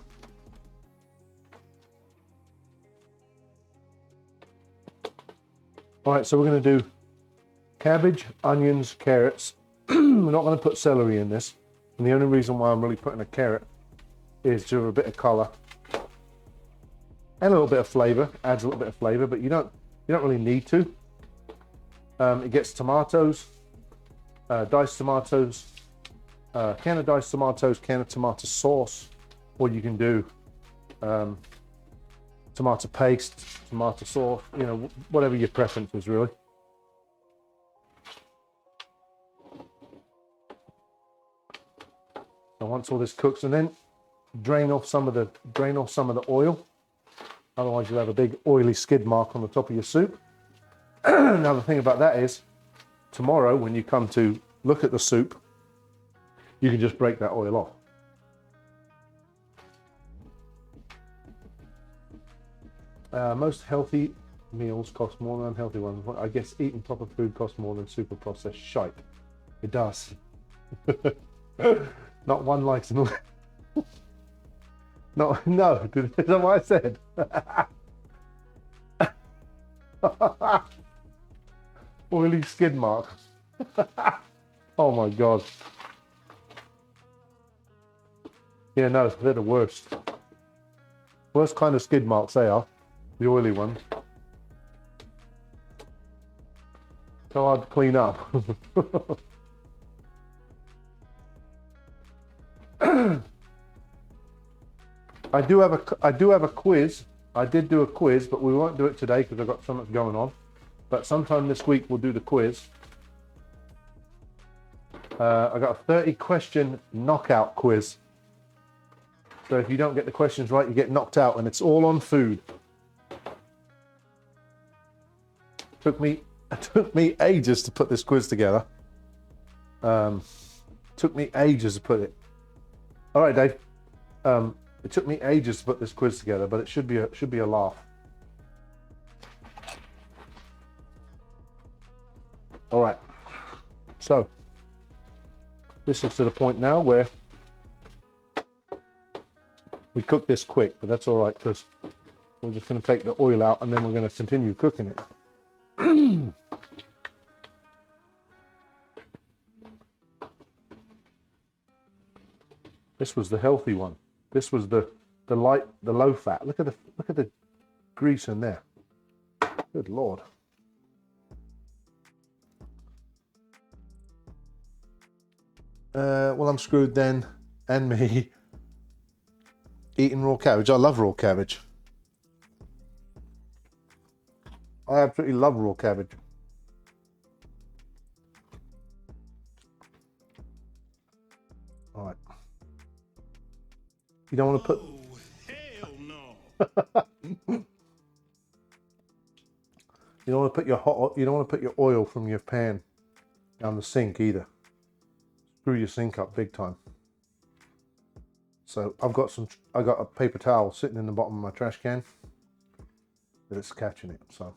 All right, so we're going to do cabbage, onions, carrots. We're not going to put celery in this. And the only reason why I'm really putting a carrot is to have a bit of color and a little bit of flavor. Adds a little bit of flavor, but you don't really need to. It gets tomatoes, diced tomatoes, can of diced tomatoes, can of tomato sauce, or you can do tomato paste, tomato sauce, you know, whatever your preference is really. So once all this cooks, and then drain off some of the oil. Otherwise you'll have a big oily skid mark on the top of your soup. Now the thing about that is, tomorrow when you come to look at the soup, you can just break that oil off. Most healthy meals cost more than unhealthy ones. I guess eating proper food costs more than super processed shite. It does. Not one likes an no, is that what I said? Oily skid mark. Oh my god. Yeah, no, they're the worst. Worst kind of skid marks they are. The oily ones. So hard to clean up. I do have a quiz. I did do a quiz, but we won't do it today because I've got so much going on. But sometime this week we'll do the quiz. I got a 30 question knockout quiz. So if you don't get the questions right, you get knocked out, and it's all on food. It took me ages to put this quiz together. Took me ages to put it. All right, Dave. It took me ages to put this quiz together, but it should be a laugh. All right. So this is to the point now where we cook this quick, but that's all right because we're just going to take the oil out and then we're going to continue cooking it. This was the healthy one. This was the low fat. Look at the grease in there. Good Lord. Well, I'm screwed then, and me eating raw cabbage. I love raw cabbage. I absolutely love raw cabbage. All right. You don't want to put. Hell no. You don't want to put your hot. You don't want to put your oil from your pan down the sink either. Screw your sink up big time. So I got a paper towel sitting in the bottom of my trash can, but it's catching it. So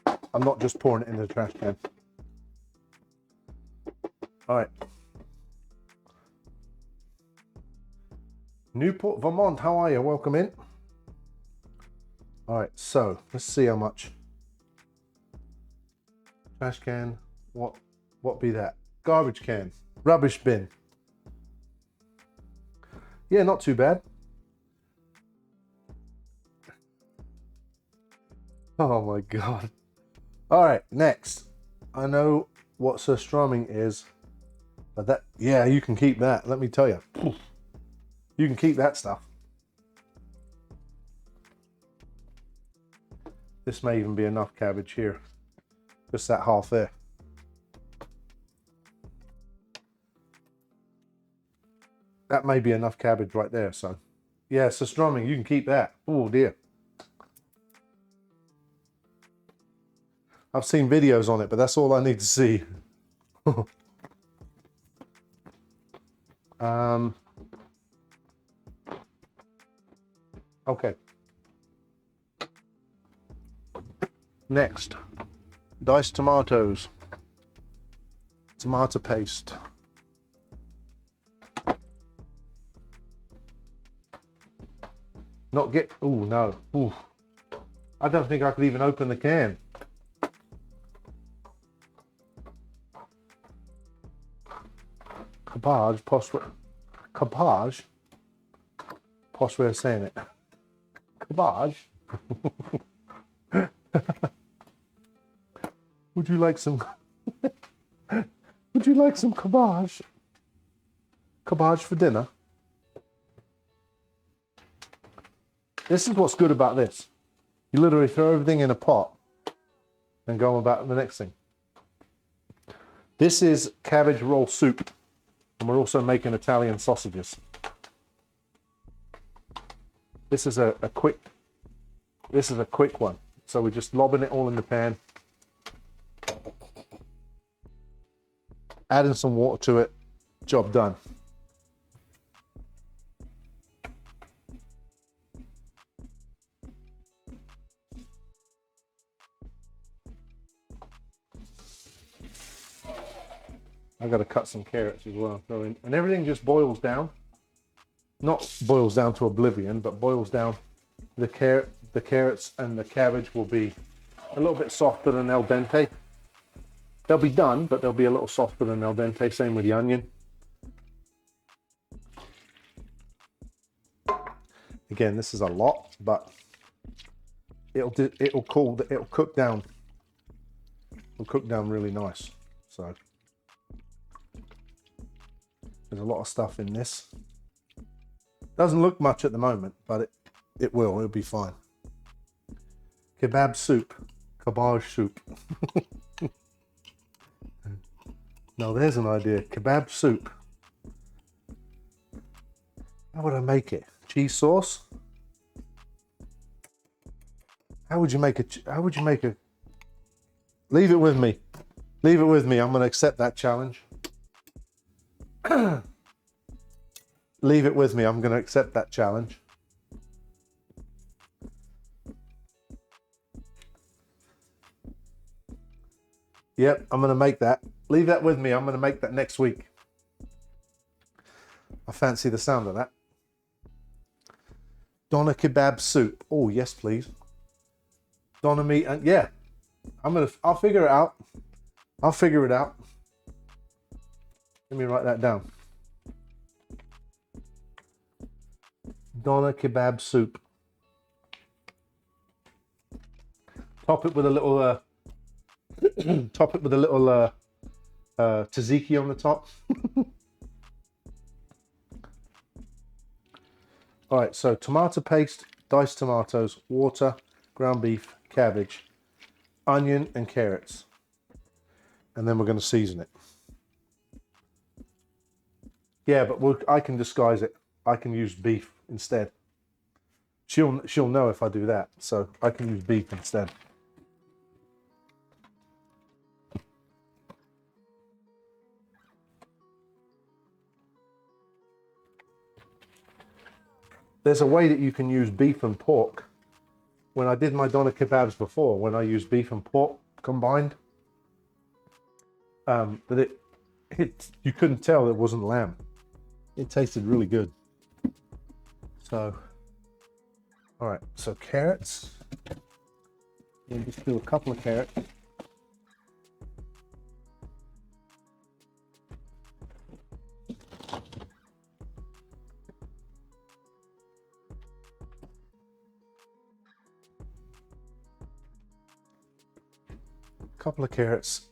I'm not just pouring it into the trash can. All right. Newport, Vermont, how are you? Welcome in. All right, so let's see how much. Trash can, what be that? Garbage can, rubbish bin. Yeah, not too bad. Oh my God. All right, next. I know what surströmming is, but that, yeah, you can keep that. Let me tell you. You can keep that stuff. This may even be enough cabbage here. Just that half there. That may be enough cabbage right there. So, yeah, surströmming, you can keep that. Oh dear. I've seen videos on it, but that's all I need to see. Okay. Next, diced tomatoes, tomato paste. Not get, oh no, ooh. I don't think I could even open the can. Cabbage, cabbage, posh way of saying it. Cabbage. Would you like some? Would you like some cabbage? Cabbage for dinner. This is what's good about this. You literally throw everything in a pot and go about the next thing. This is cabbage roll soup, and we're also making Italian sausages. This is a quick one. So we're just lobbing it all in the pan, adding some water to it, job done. I got to cut some carrots as well. And everything just boils down. Not boils down to oblivion, but boils down. The carrots and the cabbage will be a little bit softer than al dente. They'll be done, but they'll be a little softer than al dente. Same with the onion. Again, this is a lot, but it'll cook down. It'll cook down really nice. So there's a lot of stuff in this. Doesn't look much at the moment, but it will. It'll be fine. Kebab soup. Cabbage soup. Now there's an idea. Kebab soup. How would I make it? Cheese sauce? How would you make a... Leave it with me. Leave it with me. I'm going to accept that challenge. Leave it with me. I'm going to accept that challenge. Yep, I'm going to make that. Leave that with me. I'm going to make that next week. I fancy the sound of that. Doner kebab soup. Oh, yes, please. Doner meat. And yeah, I'll figure it out. I'll figure it out. Let me write that down. Doner kebab soup. Top it with a little tzatziki on the top. All right, so tomato paste, diced tomatoes, water, ground beef, cabbage, onion, and carrots. And then we're going to season it. Yeah, but I can disguise it. I can use beef instead. She'll know if I do that, so I can use beef instead. There's a way that you can use beef and pork. When I did my doner kebabs before, when I used beef and pork combined, that you couldn't tell it wasn't lamb. It tasted really good. So, all right, so carrots. We'll just do a couple of carrots. Couple of carrots,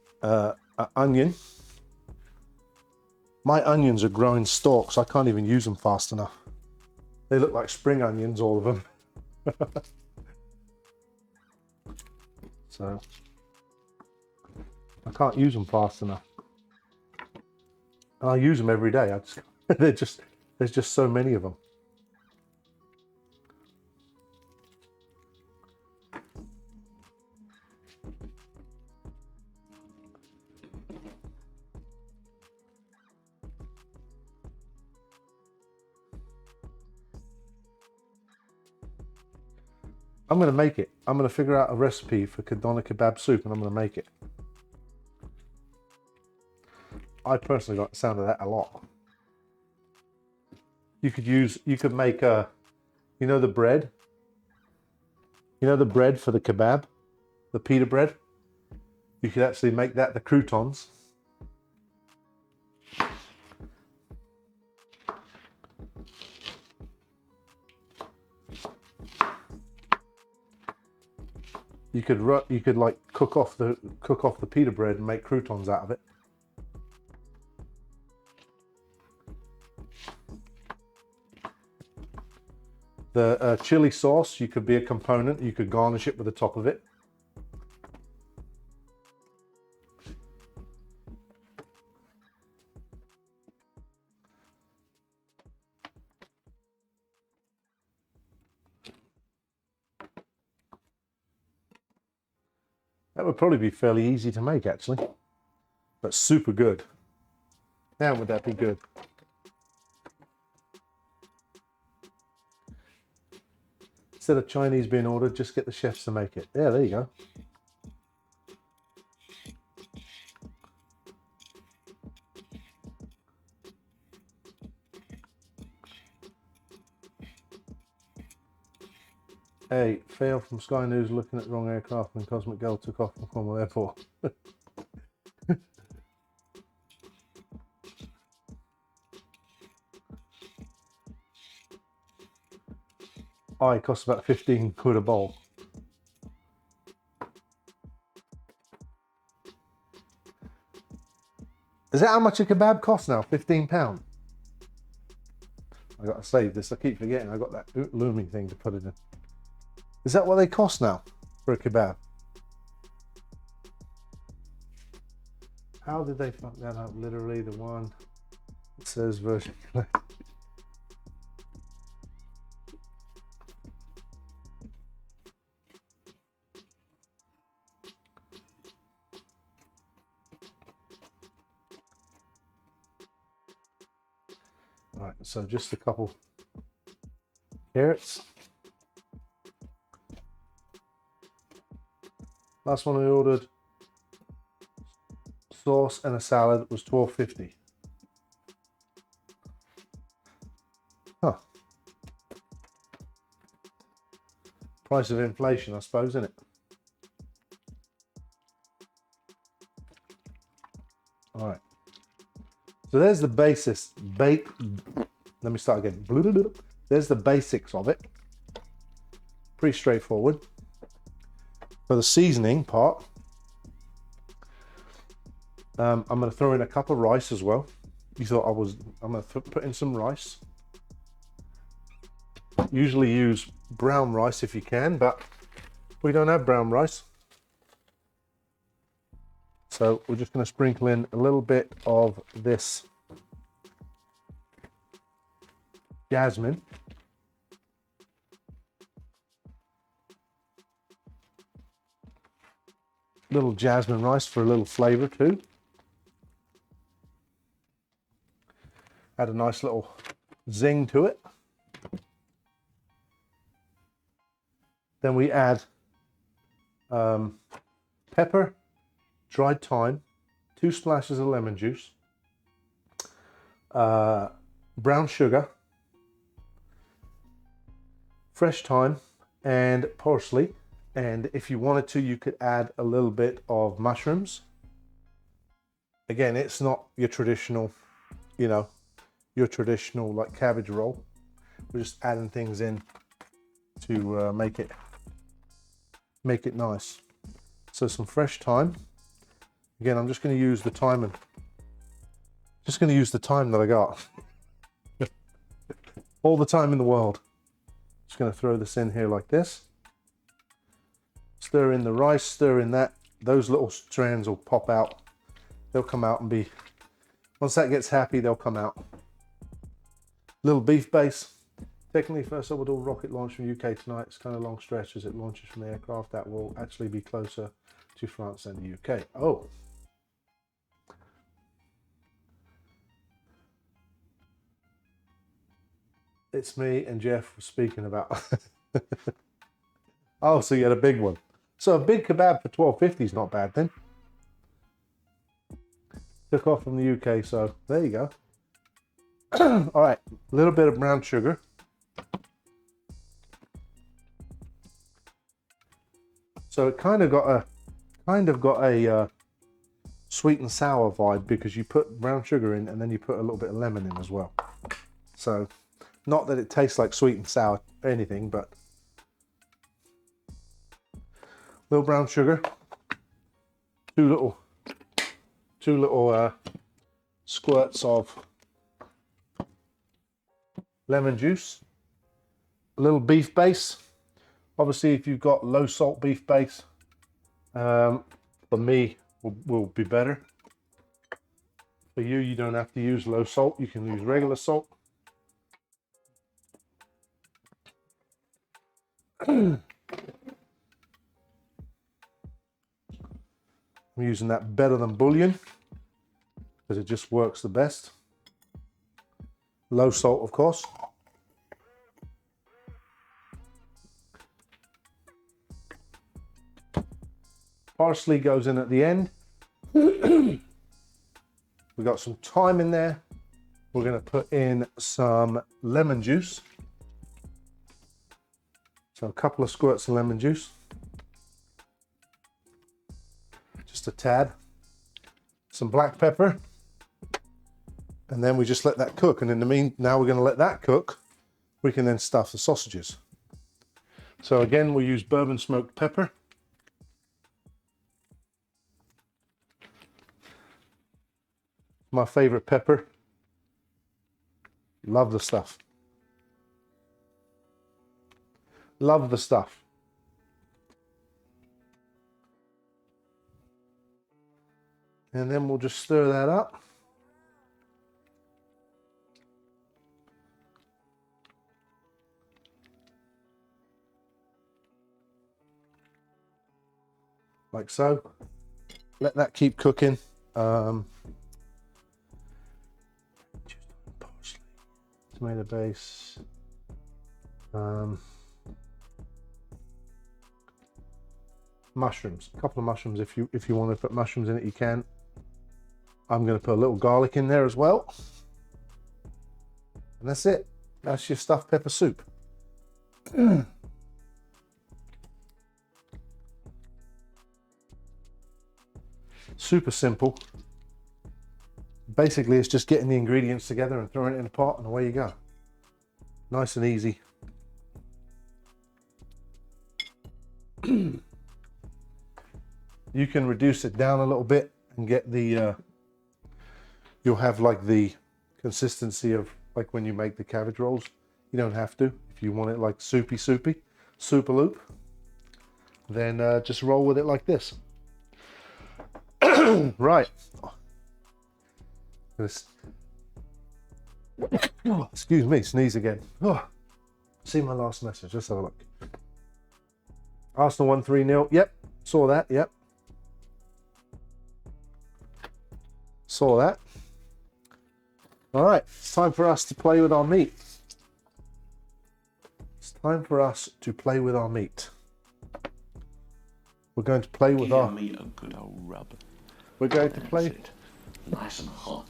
onion. My onions are growing stalks. I can't even use them fast enough. They look like spring onions, all of them. So I can't use them fast enough. And I use them every day. There's just so many of them. I'm going to make it. I'm going to figure out a recipe for doner kebab soup and I'm going to make it. I personally like the sound of that a lot. You could make you know the bread? You know the bread for the kebab? The pita bread? You could actually make that the croutons. You could like cook off the pita bread and make croutons out of it. The chili sauce, you could be a component. You could garnish it with the top of it. That would probably be fairly easy to make, actually, but super good. Now, would that be good? Instead of Chinese being ordered, just get the chefs to make it. Yeah, there you go. Hey, fail from Sky News looking at the wrong aircraft when Cosmic Girl took off from Cornwall Airport. Oh, it costs about 15 quid a bowl. Is that how much a kebab costs now? £15? I gotta save this. I keep forgetting. I got that Lumi thing to put it in. Is that what they cost now for a kebab? How did they fuck that up? Literally the one that says version. Right, so just a couple carrots. Last one I ordered, sauce and a salad, was $12.50. Huh. Price of inflation, I suppose, isn't it? All right. So there's the basis. Let me start again. There's the basics of it. Pretty straightforward. For the seasoning part, I'm going to throw in a cup of rice as well. I'm going to put in some rice. Usually use brown rice if you can, but we don't have brown rice. So we're just going to sprinkle in a little bit of this jasmine. Little jasmine rice for a little flavor too. Add a nice little zing to it. Then we add pepper, dried thyme, 2 splashes of lemon juice, brown sugar, fresh thyme, and parsley. And if you wanted to, you could add a little bit of mushrooms. Again, it's not your traditional, your traditional like cabbage roll. We're just adding things in to make it nice. So some fresh thyme. Again, I'm just going to use the thyme that I got. All the time in the world. Just going to throw this in here like this. Stir in the rice, stir in that. Those little strands will pop out. They'll come out and once that gets happy, they'll come out. Little beef base. Technically, first orbital rocket launch from UK tonight. It's kind of long stretch as it launches from the aircraft. That will actually be closer to France than the UK. Oh. It's me and Jeff were speaking about. Oh, so you had a big one. So a big kebab for $12.50 is not bad then. Took off from the UK, so there you go. All right, a little bit of brown sugar. So it kind of got a sweet and sour vibe because you put brown sugar in and then you put a little bit of lemon in as well. So not that it tastes like sweet and sour or anything, but little brown sugar, two little squirts of lemon juice, a little beef base. Obviously, if you've got low salt beef base, for me will be better. For you, you don't have to use low salt. You can use regular salt. I'm using that better than bouillon because it just works the best. Low salt, of course. Parsley goes in at the end. We've got some thyme in there. We're going to put in some lemon juice. So a couple of squirts of lemon juice. Just a tad. Some black pepper. And then we just let that cook. And now we're going to let that cook. We can then stuff the sausages. So again, we use bourbon smoked pepper. My favorite pepper. Love the stuff. Love the stuff. And then we'll just stir that up. Like so. Let that keep cooking. Tomato base. Mushrooms. A couple of mushrooms. If you want to put mushrooms in it, you can. I'm going to put a little garlic in there as well. And that's it. That's your stuffed pepper soup. Super simple. Basically, it's just getting the ingredients together and throwing it in a pot, and away you go. Nice and easy. You can reduce it down a little bit and get the you'll have like the consistency of like when you make the cabbage rolls. You don't have to. If you want it like soupy, super loop, then just roll with it like this. Right. Oh, excuse me, sneeze again. Oh, see my last message. Let's have a look. Arsenal won 3-0. Yep, saw that. Yep, saw that. All right, it's time for us to play with our meat. It's time for us to play with our meat. We're going to play with Give our. me a good old rub. We're going to That's play. it. Nice and hot.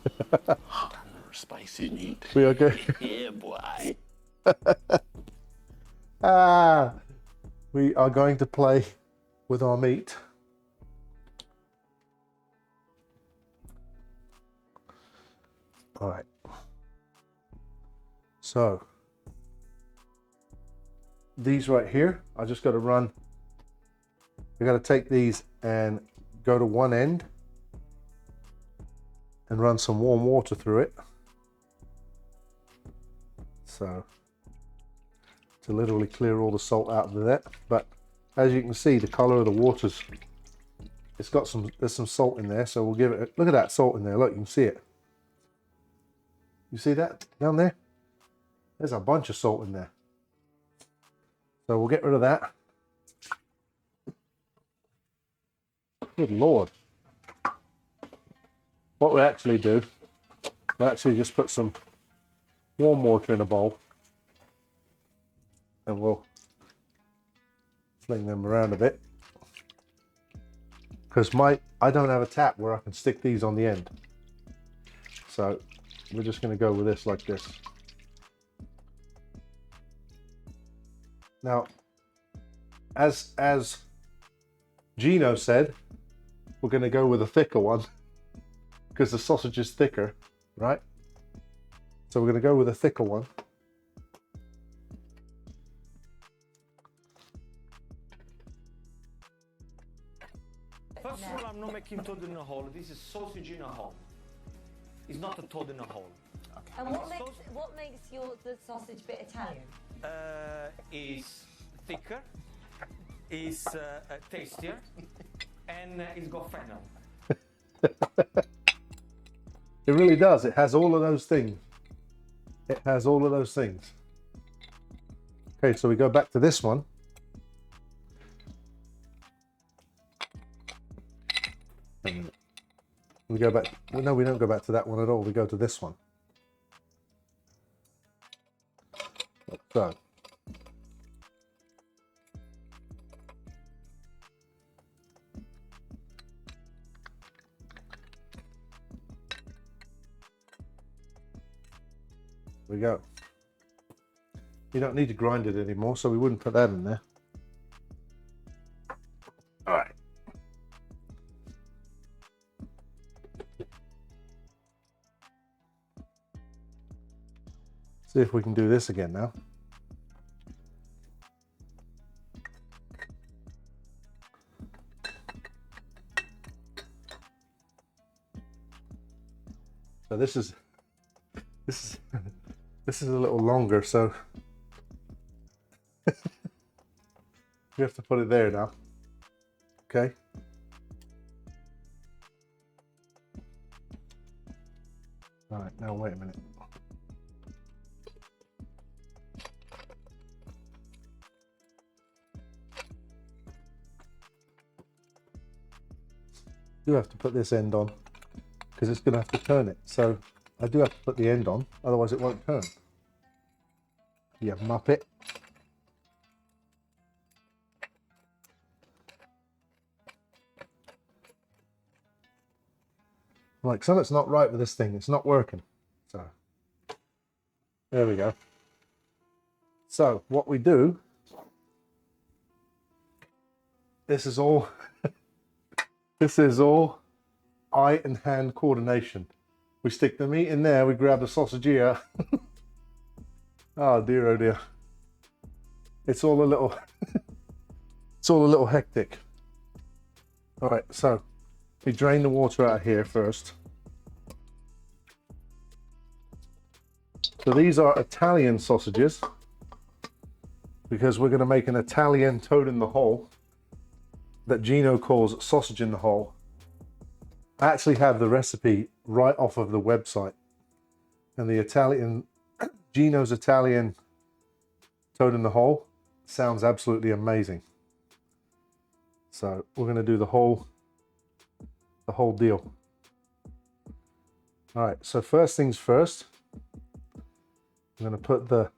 Hot and spicy meat. We are going. Yeah, boy. We are going to play with our meat. All right. So these right here, I just got to run. I got to take these and go to one end and run some warm water through it. So to literally clear all the salt out of that. But as you can see, the color of the water's, it's got there's some salt in there. So we'll give it, look at that salt in there. Look, you can see it. You see that down there? There's a bunch of salt in there. So we'll get rid of that. Good Lord. What we actually do, we actually just put some warm water in a bowl and we'll fling them around a bit. Because I don't have a tap where I can stick these on the end. So we're just going to go with this like this. Now, as Gino said, we're going to go with a thicker one because the sausage is thicker, right? So we're going to go with a thicker one. First of all, I'm not making toad in a hole. This is sausage in a hole. It's not a toad in a hole. And what makes the sausage bit Italian? Is thicker, is tastier, and it's got fennel. It really does. It has all of those things. It has all of those things. Okay, so we go back to this one. And we go back. Well, no, we don't go back to that one at all. We go to this one. Like so. There we go. You don't need to grind it anymore, so we wouldn't put that in there. All right. See if we can do this again now. So this is a little longer, so we have to put it there now. Okay. All right, now wait a minute. Do have to put this end on because it's going to have to turn it. So I do have to put the end on, otherwise it won't turn. You muppet. Like, something's not right with this thing. It's not working. So there we go. So what we do, this is all eye and hand coordination. We stick the meat in there, we grab the sausage here. Oh dear, oh dear. It's all a little it's all a little hectic. All right, so we drain the water out of here first. So these are Italian sausages because we're going to make an Italian toad in the hole that Gino calls sausage in the hole. I actually have the recipe right off of the website, and the Italian, Gino's Italian toad in the hole sounds absolutely amazing. So we're going to do the whole deal. All right, so first things first, I'm going to put the,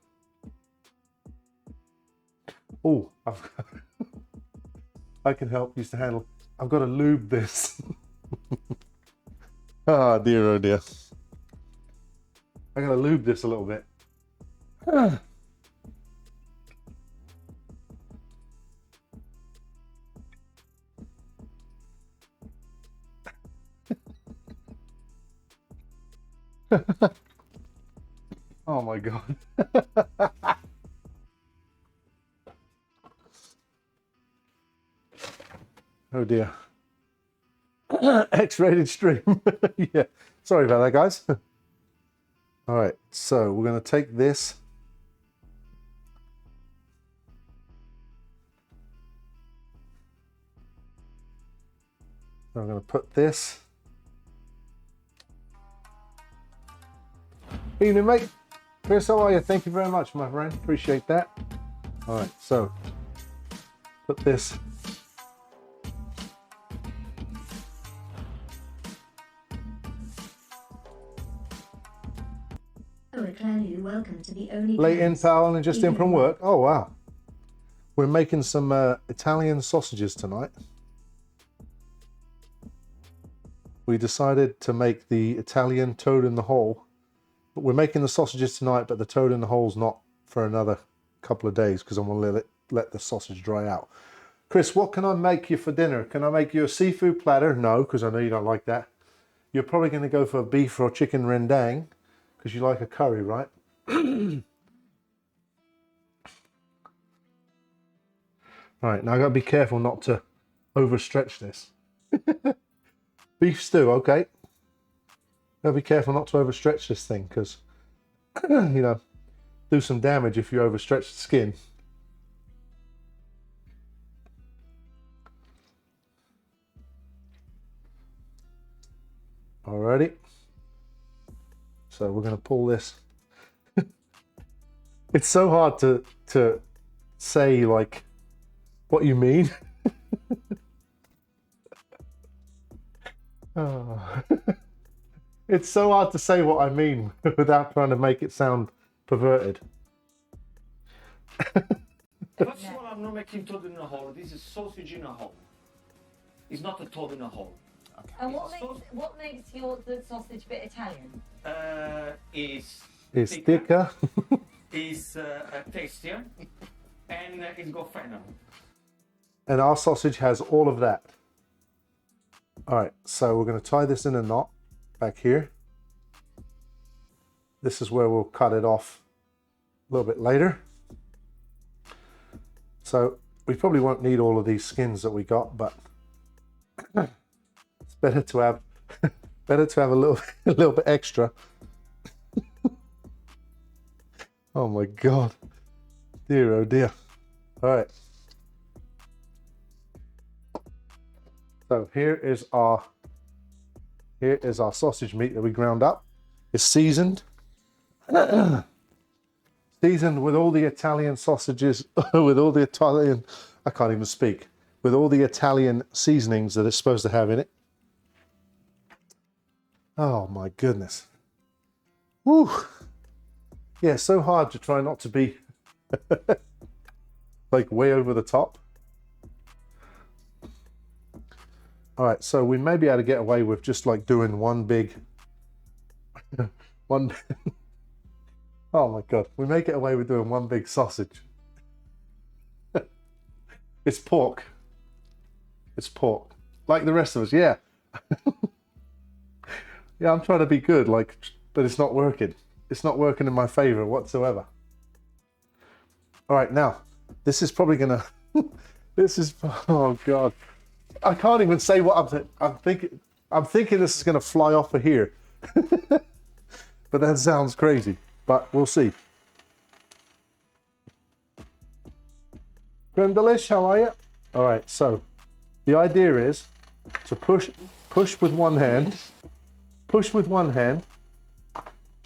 I can help use the handle. I've got to lube this. Oh dear, oh dear. I'm going to lube this a little bit. Oh my God. Oh dear. X-rated stream. Yeah. Sorry about that, guys. All right. So we're going to take this. I'm going to put this. Evening, mate. Chris, how are you? Thank you very much, my friend. Appreciate that. All right. So put this. Welcome to the only Late in, pal, and just in from work. Oh, wow. We're making some Italian sausages tonight. We decided to make the Italian toad in the hole. But we're making the sausages tonight, but the toad in the hole's not for another couple of days because I'm going to let the sausage dry out. Chris, what can I make you for dinner? Can I make you a seafood platter? No, because I know you don't like that. You're probably going to go for a beef or chicken rendang because you like a curry, right? Right, now I gotta be careful not to overstretch this. Beef stew, okay. Gotta be careful not to overstretch this thing because, you know, do some damage if you overstretch the skin. Alrighty. So we're gonna pull this. It's so hard to say like what you mean. Oh. It's so hard to say what I mean without trying to make it sound perverted. First of all, I'm not making toad in a hole. This is sausage in a hole. It's not a toad in a hole. Okay. And what makes the sausage bit Italian? It's thicker. It's tastier, and it's got fennel. And our sausage has all of that. All right, so we're going to tie this in a knot back here. This is where we'll cut it off a little bit later. So we probably won't need all of these skins that we got, but it's better to have a little bit extra. Oh my God, dear, oh dear. All right. So here is our sausage meat that we ground up. It's seasoned. Seasoned with all the Italian sausages, with all the Italian, I can't even speak, with all the Italian seasonings that it's supposed to have in it. Oh my goodness. Woo. Yeah, so hard to try not to be like way over the top. All right, so we may be able to get away with just like doing one big, oh my God, we may get away with doing one big sausage. It's pork. It's pork. Like the rest of us, yeah. Yeah, I'm trying to be good, like, but it's not working. It's not working in my favor whatsoever. All right, now, this is probably gonna, oh God. I can't even say what I'm thinking. I'm thinking this is gonna fly off of here. But that sounds crazy. but we'll see. Creme Delish, how are you? All right, so the idea is to push with one hand,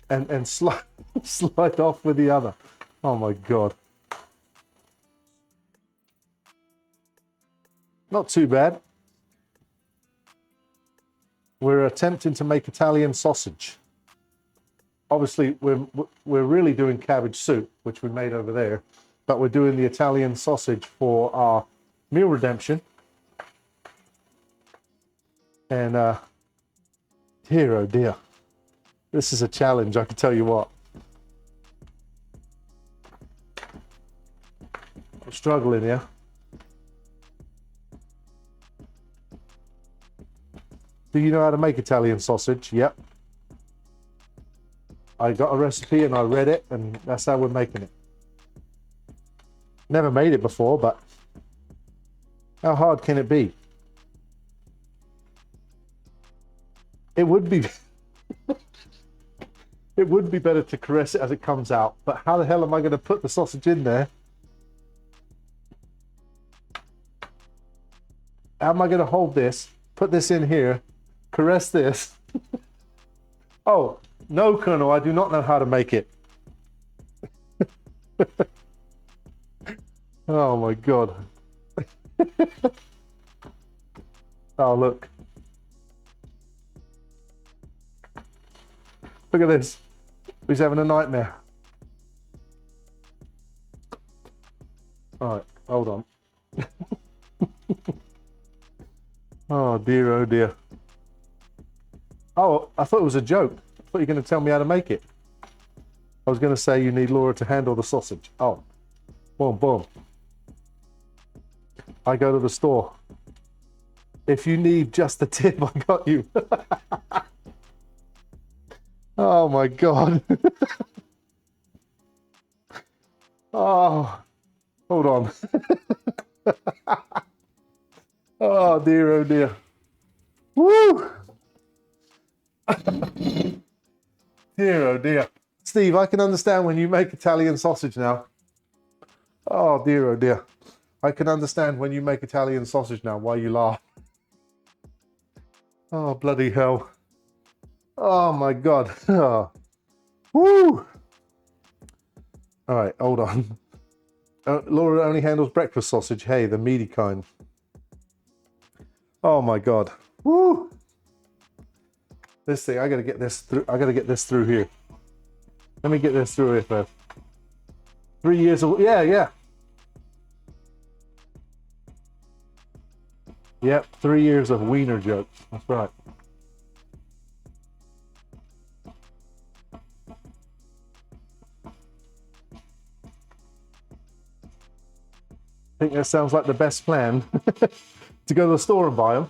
and slide off with the other. Oh my God. Not too bad. We're attempting to make Italian sausage. Obviously, we're really doing cabbage soup, which we made over there, but we're doing the Italian sausage for our meal redemption. And dear, oh dear, this is a challenge, I can tell you what. I'm struggling here. Do you know how to make Italian sausage? Yep. I got a recipe and I read it, and that's how we're making it. Never made it before, but how hard can it be? It would be it would be better to caress it as it comes out, but how the hell am I going to put the sausage in there? How am I going to hold this, put this in here, caress this? Oh, no, Colonel, I do not know how to make it. Oh my God. Oh, look. Look at this. He's having a nightmare. All right, hold on. Oh dear, oh dear. Oh, I thought it was a joke. I thought you were going to tell me how to make it. I was going to say you need Laura to handle the sausage. Oh, boom, boom. I go to the store. If you need just a tip, I got you. Oh my God. Oh, hold on. Oh dear, oh dear. Woo! Dear, oh dear. Steve, I can understand when you make Italian sausage now. Oh dear, oh dear. I can understand when you make Italian sausage now, why you laugh. Oh, bloody hell. Oh my God. Oh. Woo! All right, hold on. Laura only handles breakfast sausage. Hey, the meaty kind. Oh my God. Woo! This thing, I gotta get this through. I gotta get this through here. Let me get this through here first. 3 years of, yeah. Yep, 3 years of wiener jokes. That's right. I think that sounds like the best plan. To go to the store and buy them.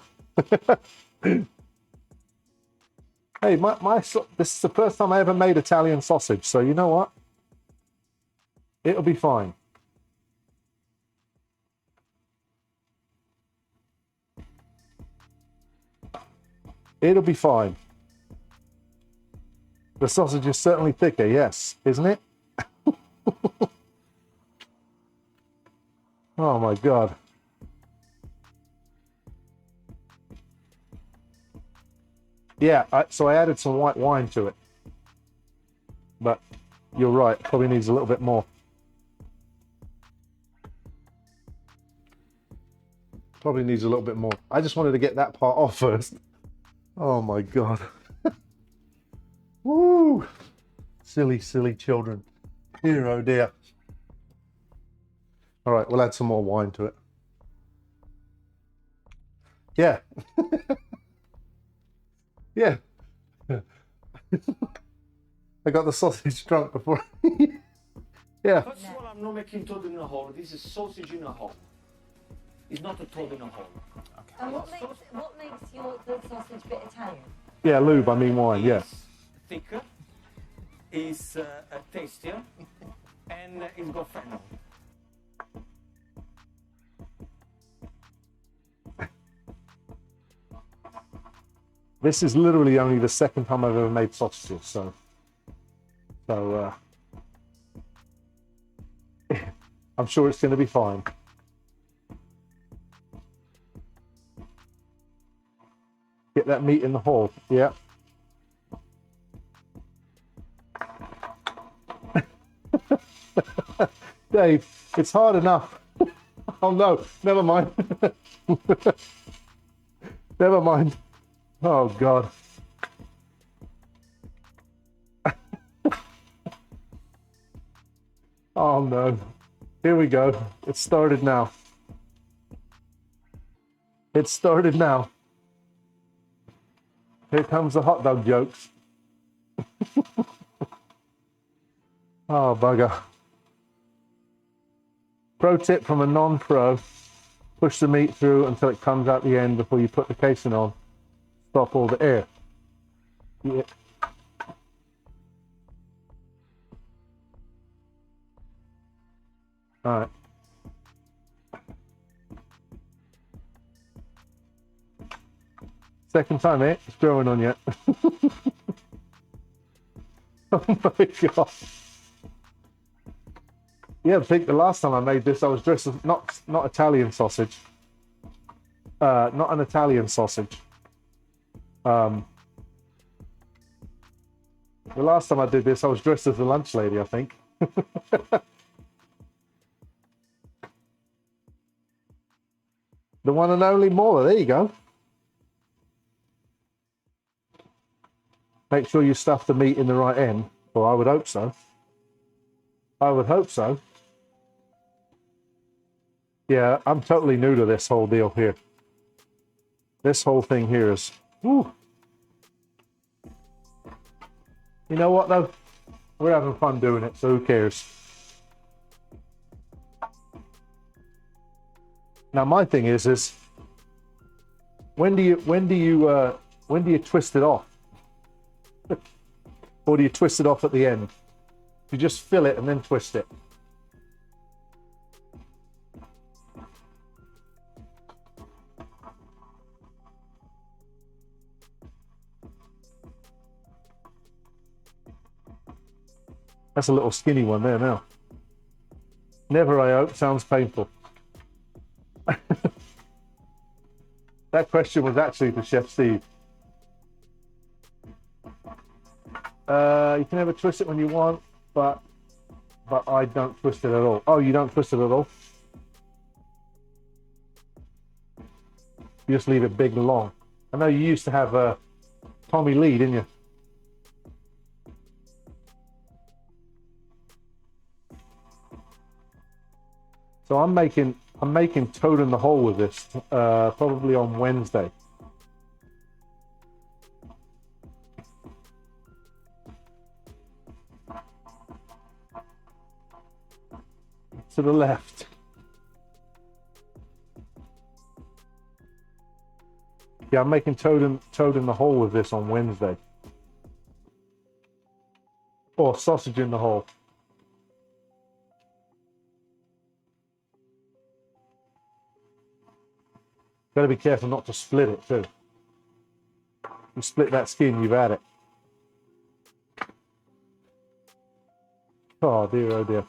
Hey, this is the first time I ever made Italian sausage, so you know what? It'll be fine. It'll be fine. The sausage is certainly thicker, yes, isn't it? Oh my God. Yeah, so I added some white wine to it. But you're right, probably needs a little bit more. Probably needs a little bit more. I just wanted to get that part off first. Oh my God. Woo! Silly, silly children. Dear, oh dear. All right, we'll add some more wine to it. Yeah. Yeah. I got the sausage drunk before. Yeah. First of all, I'm not making toad in a hole. This is sausage in a hole. It's not a toad in a hole. Okay. And what makes the sausage bit Italian? Yeah, lube, I mean wine, yeah. It's thicker, it's tastier, and it's got fennel. This is literally only the second time I've ever made sausages, so So I'm sure it's going to be fine. Get that meat in the hole. Yeah. Dave, it's hard enough. Oh no, never mind. Never mind. Oh God. Oh no. Here we go. It started now. It started now. Here comes the hot dog jokes. Oh bugger. Pro tip from a non-pro: push the meat through until it comes out the end before you put the casing on. Stop all the air. Yeah. All right. Second time, eh? It's growing on you. Oh my God. Yeah, I think the last time I made this, I was dressed as not Italian sausage. Not an Italian sausage. The last time I did this, I was dressed as a lunch lady, I think. The one and only Mauler. There you go. Make sure you stuff the meat in the right end. Well, I would hope so. I would hope so. Yeah, I'm totally new to this whole deal here. This whole thing here is... Whew. You know what, though? We're having fun doing it, so who cares? Now, my thing is when do you twist it off? Or do you twist it off at the end? You just fill it and then twist it. That's a little skinny one there now. Never, I hope, sounds painful. That question was actually for Chef Steve. You can never twist it when you want, but I don't twist it at all. Oh, you don't twist it at all? You just leave it big and long. I know you used to have Tommy Lee, didn't you? So I'm making toad in the hole with this probably on Wednesday. To the left. Yeah, I'm making toad in the hole with this on Wednesday. Or sausage in the hole. Got to be careful not to split it too. You split that skin, you've had it. Oh dear, oh dear.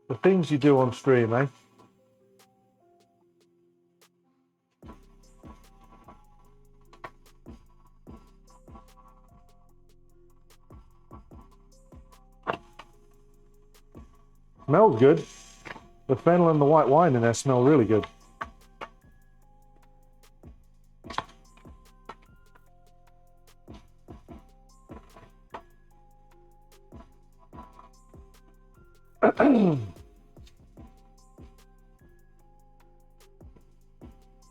The things you do on stream, eh? Smells good. The fennel and the white wine in there smell really good.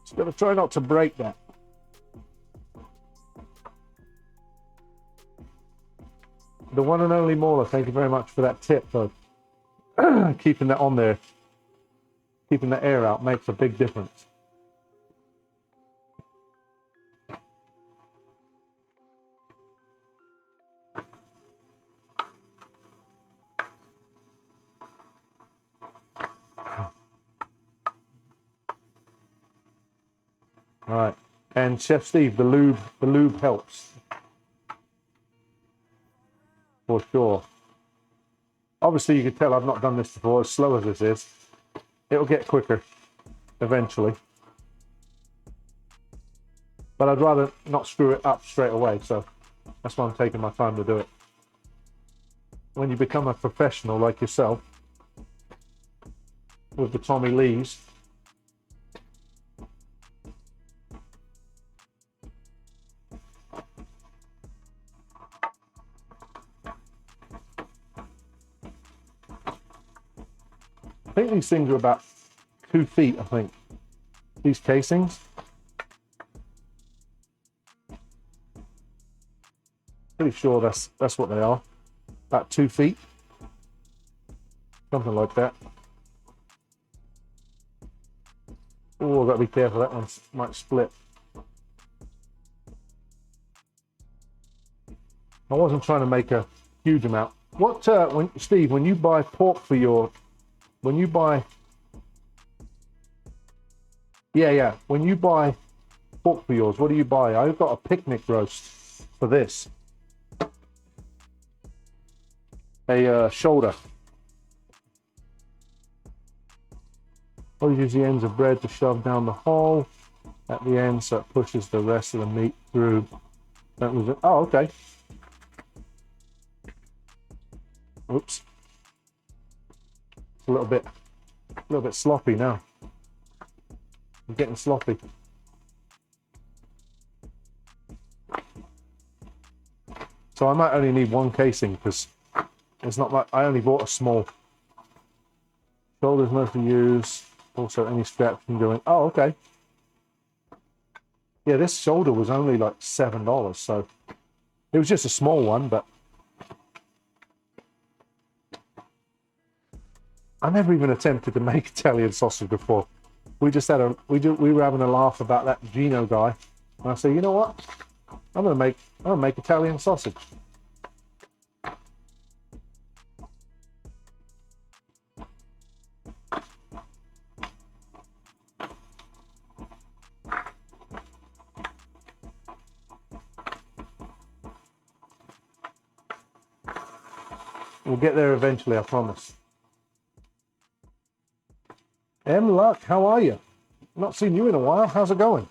Just gotta try not to break that. The one and only Mauler, thank you very much for that tip, though. Keeping that on there, keeping the air out makes a big difference. All right, and Chef Steve, the lube helps. for sure. Obviously, you can tell I've not done this before. As slow as this is, it'll get quicker eventually. But I'd rather not screw it up straight away, so that's why I'm taking my time to do it. When you become a professional like yourself, with the Tommy Lees, I think these things are about 2 feet, I think. These casings. Pretty sure that's what they are. About 2 feet. Something like that. Oh, I've got to be careful, that one might split. I wasn't trying to make a huge amount. What, Steve, when you buy pork for your, when you buy pork for yours, what do you buy? I've got a picnic roast for this. A shoulder. Always use the ends of bread to shove down the hole at the end so it pushes the rest of the meat through. That was it. Oh, okay. Oops. It's a little bit sloppy now. I'm getting sloppy. So I might only need one casing because it's not much. I only bought a small. Shoulders mostly used. Also any straps can go in. Oh, okay. Yeah, this shoulder was only like $7, so it was just a small one, but I never even attempted to make Italian sausage before. We just had we were having a laugh about that Gino guy, and I said, you know what? I'm gonna make Italian sausage. We'll get there eventually, I promise. M. Luck, how are you? Not seen you in a while. How's it going?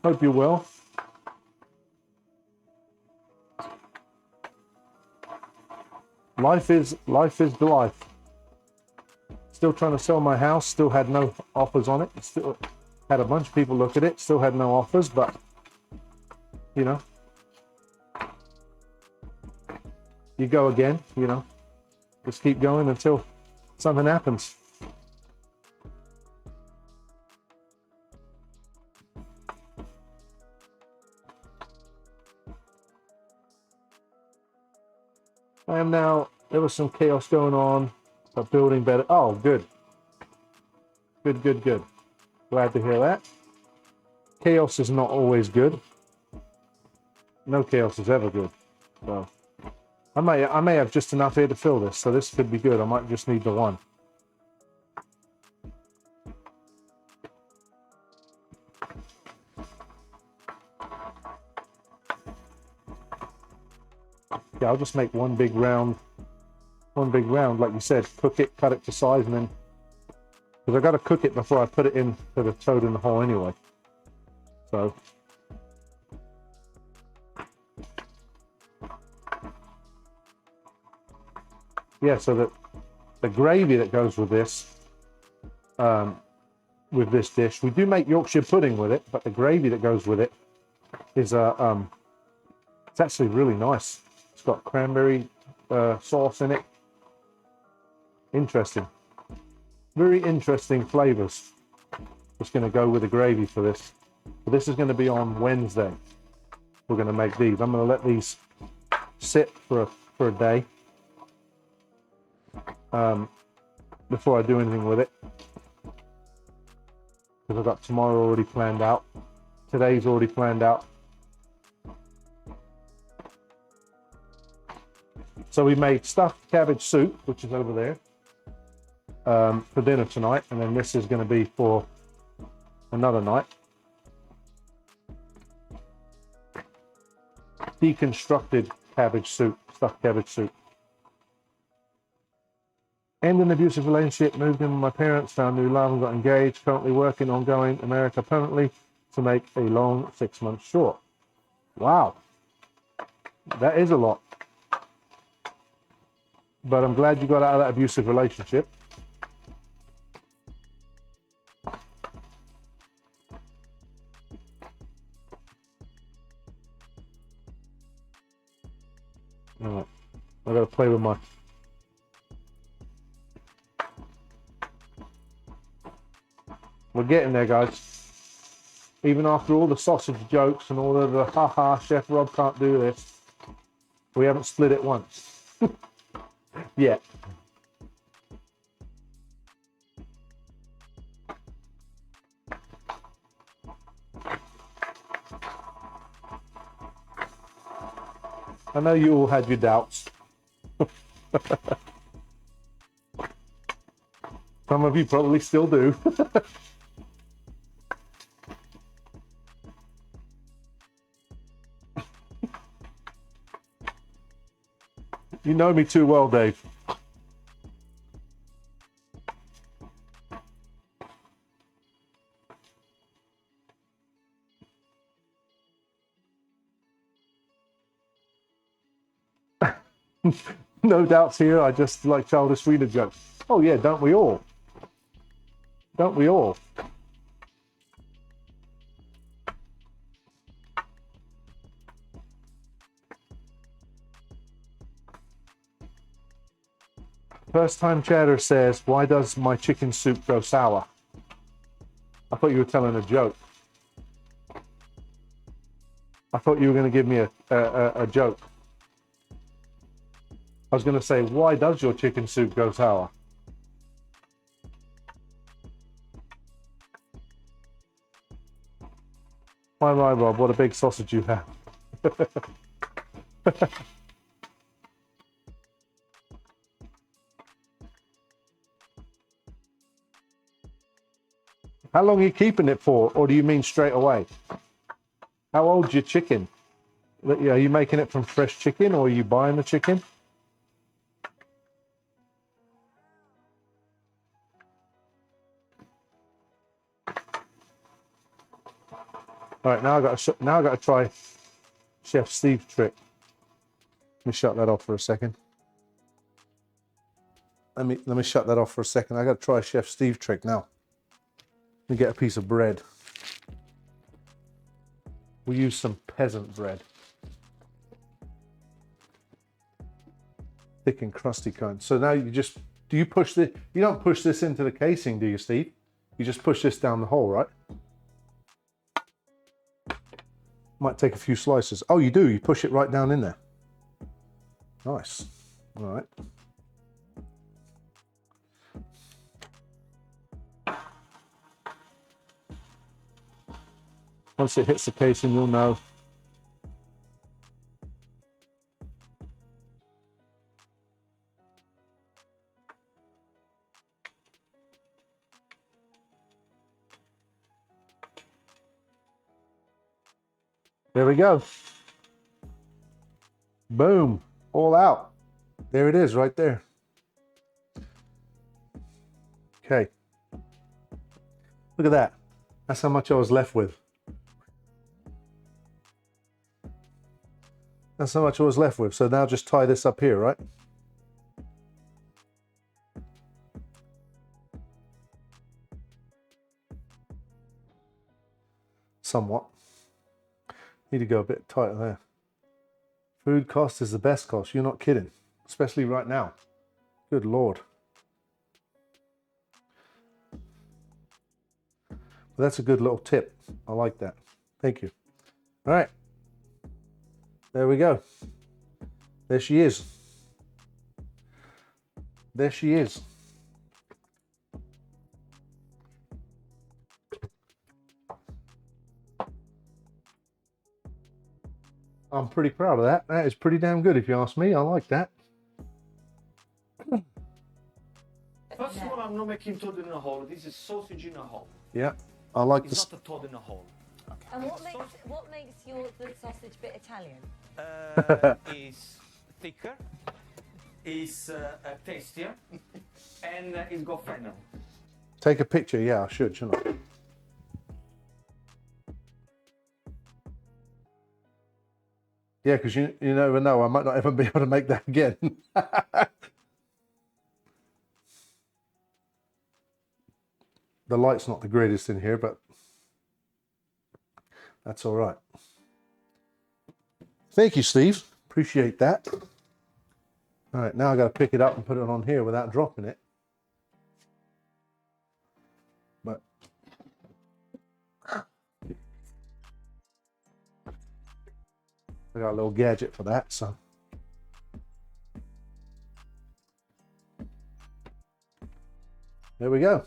Hope you're well. Life is the life. Still trying to sell my house. Still had no offers on it. Still had a bunch of people look at it. Still had no offers, but you know, you go again. You know, just keep going until something happens. I am now. There was some chaos going on. A building better. Oh, good. Good. Glad to hear that. Chaos is not always good. No chaos is ever good. So I may have just enough here to fill this, so this could be good. I might just need the one. Yeah, I'll just make one big round, like you said, cook it, cut it to size, and then, because I got to cook it before I put it in to the toad in the hole anyway. So, yeah, so that the gravy that goes with this dish, we do make Yorkshire pudding with it, but the gravy that goes with it is it's actually really nice. It's got cranberry sauce in it. Interesting. Very interesting flavors. Just going to go with the gravy for this. But this is going to be on Wednesday. We're going to make these. I'm going to let these sit for a day before I do anything with it. Because I've got tomorrow already planned out. Today's already planned out. So we made stuffed cabbage soup, which is over there. for dinner tonight, and then this is going to be for another night. Deconstructed cabbage soup, stuffed cabbage soup. End an abusive relationship, moved in with my parents, found new love and got engaged, currently working on going America permanently to make a long 6 months short. Wow. That is a lot. But I'm glad you got out of that abusive relationship. All right. I gotta play with my... We're getting there, guys. Even after all the sausage jokes and all of the haha, Chef Rob can't do this, we haven't split it once. Yet. I know you all had your doubts. Some of you probably still do. You know me too well, Dave. No doubts here. I just like childish reader jokes. Oh yeah, don't we all? Don't we all? First time chatter says, why does my chicken soup go sour? I thought you were telling a joke. I thought you were going to give me a joke. I was going to say, why does your chicken soup go sour? My, Rob, what a big sausage you have. How long are you keeping it for, or do you mean straight away? How old's your chicken? Are you making it from fresh chicken, or are you buying the chicken? All right, now I got to try Chef Steve's trick. Let me shut that off for a second. Let me shut that off for a second. I got to try Chef Steve's trick now. Let me get a piece of bread. We use some peasant bread. Thick and crusty kind. So now you just, you don't push this into the casing, do you, Steve? You just push this down the hole, right? Might take a few slices. Oh, you do? You push it right down in there. Nice. All right. Once it hits the casing, you'll know. There we go. Boom. All out. There it is right there. Okay. Look at that. That's how much I was left with. That's how much I was left with. So now just tie this up here, right? Somewhat. Need to go a bit tighter there. Food cost is the best cost. You're not kidding. Especially right now. Good Lord. Well, that's a good little tip. I like that. Thank you. All right. There we go. There she is. There she is. I'm pretty proud of that. That is pretty damn good if you ask me. I like that. First of all, I'm not making toad in a hole. This is sausage in a hole. Yeah, I like It's this. not a toad in a hole. And what makes the sausage bit Italian? Is thicker, is tastier, and it's got fennel. Take a picture. Yeah, I should, shouldn't I? Yeah, because you never know. I might not ever be able to make that again. The light's not the greatest in here, but that's all right. Thank you, Steve. Appreciate that. All right, now I got to pick it up and put it on here without dropping it. But I got a little gadget for that, so. There we go.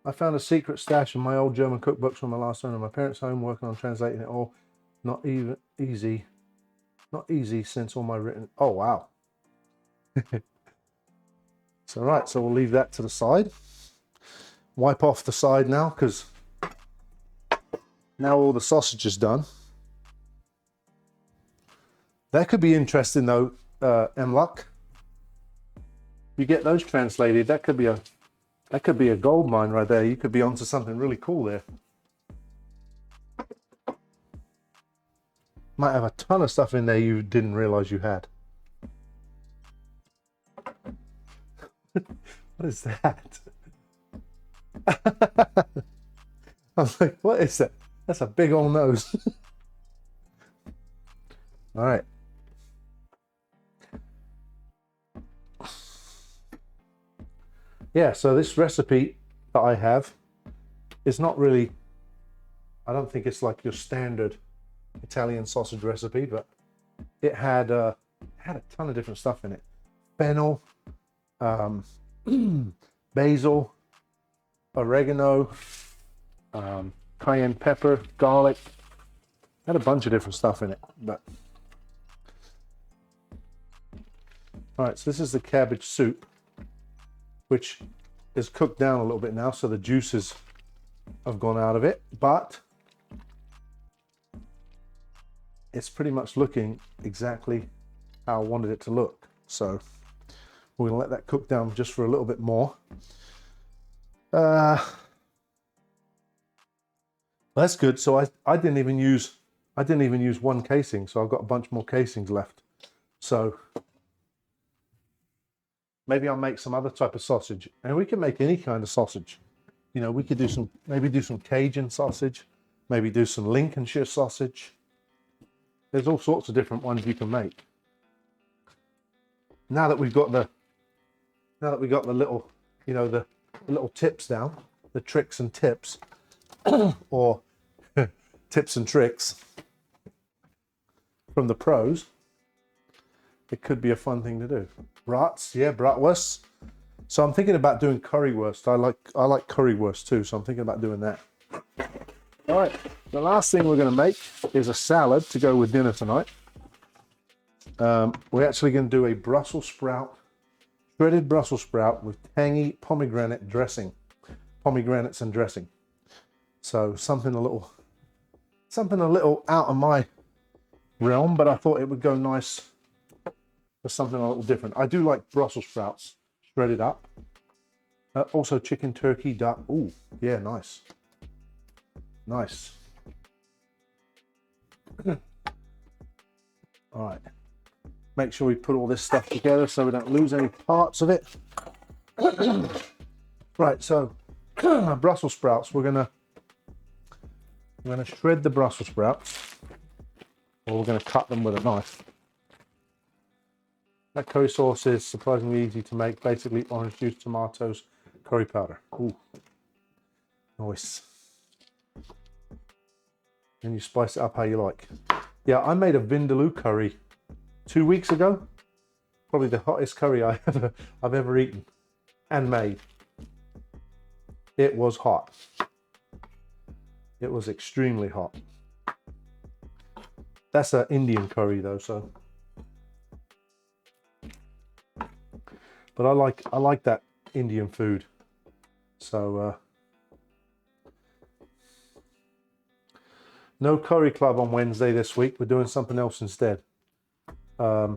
I found a secret stash in my old German cookbooks from my last owner. My parents' home, working on translating it all. Not easy since all my written. Oh wow. So right, so we'll leave that to the side. Wipe off the side now, because now all the sausage is done. That could be interesting though, M-Luck. You get those translated, that could be a gold mine right there. You could be onto something really cool there. Might have a ton of stuff in there you didn't realize you had. What is that? I was like, what is that? That's a big old nose. All right. Yeah, so this recipe that I have is not really, I don't think it's like your standard Italian sausage recipe, but it had a ton of different stuff in it. Fennel, basil, oregano, cayenne pepper, garlic. Had a bunch of different stuff in it, but. All right, so this is the cabbage soup, which is cooked down a little bit now, so the juices have gone out of it, but it's pretty much looking exactly how I wanted it to look. So we're gonna let that cook down just for a little bit more. That's good. So I didn't even use one casing, so I've got a bunch more casings left. So maybe I'll make some other type of sausage, and we can make any kind of sausage. You know, we could do maybe do some Cajun sausage, maybe do some Lincolnshire sausage. There's all sorts of different ones you can make. Now that we've got the little, you know, the little tips down, the tricks and tips, or tips and tricks from the pros, it could be a fun thing to do. Brats, yeah, bratwurst. So I'm thinking about doing currywurst. I like currywurst too, so I'm thinking about doing that. All right, the last thing we're going to make is a salad to go with dinner tonight. We're actually going to do a Brussels sprout, shredded Brussels sprout with tangy pomegranate dressing, pomegranates and dressing. So something a little out of my realm, but I thought it would go nice for something a little different. I do like Brussels sprouts shredded up. Also chicken, turkey, duck. Ooh, yeah, nice. Nice. All right. Make sure we put all this stuff together so we don't lose any parts of it. Right, so Brussels sprouts, we're gonna shred the Brussels sprouts, or we're gonna cut them with a knife. That curry sauce is surprisingly easy to make. Basically, orange juice, tomatoes, curry powder. Ooh, nice. And you spice it up how you like. Yeah, I made a vindaloo curry 2 weeks ago. Probably the hottest curry I've ever eaten and made. It was hot. It was extremely hot. That's an Indian curry though, so. But I like that Indian food. So no curry club on Wednesday this week. We're doing something else instead. I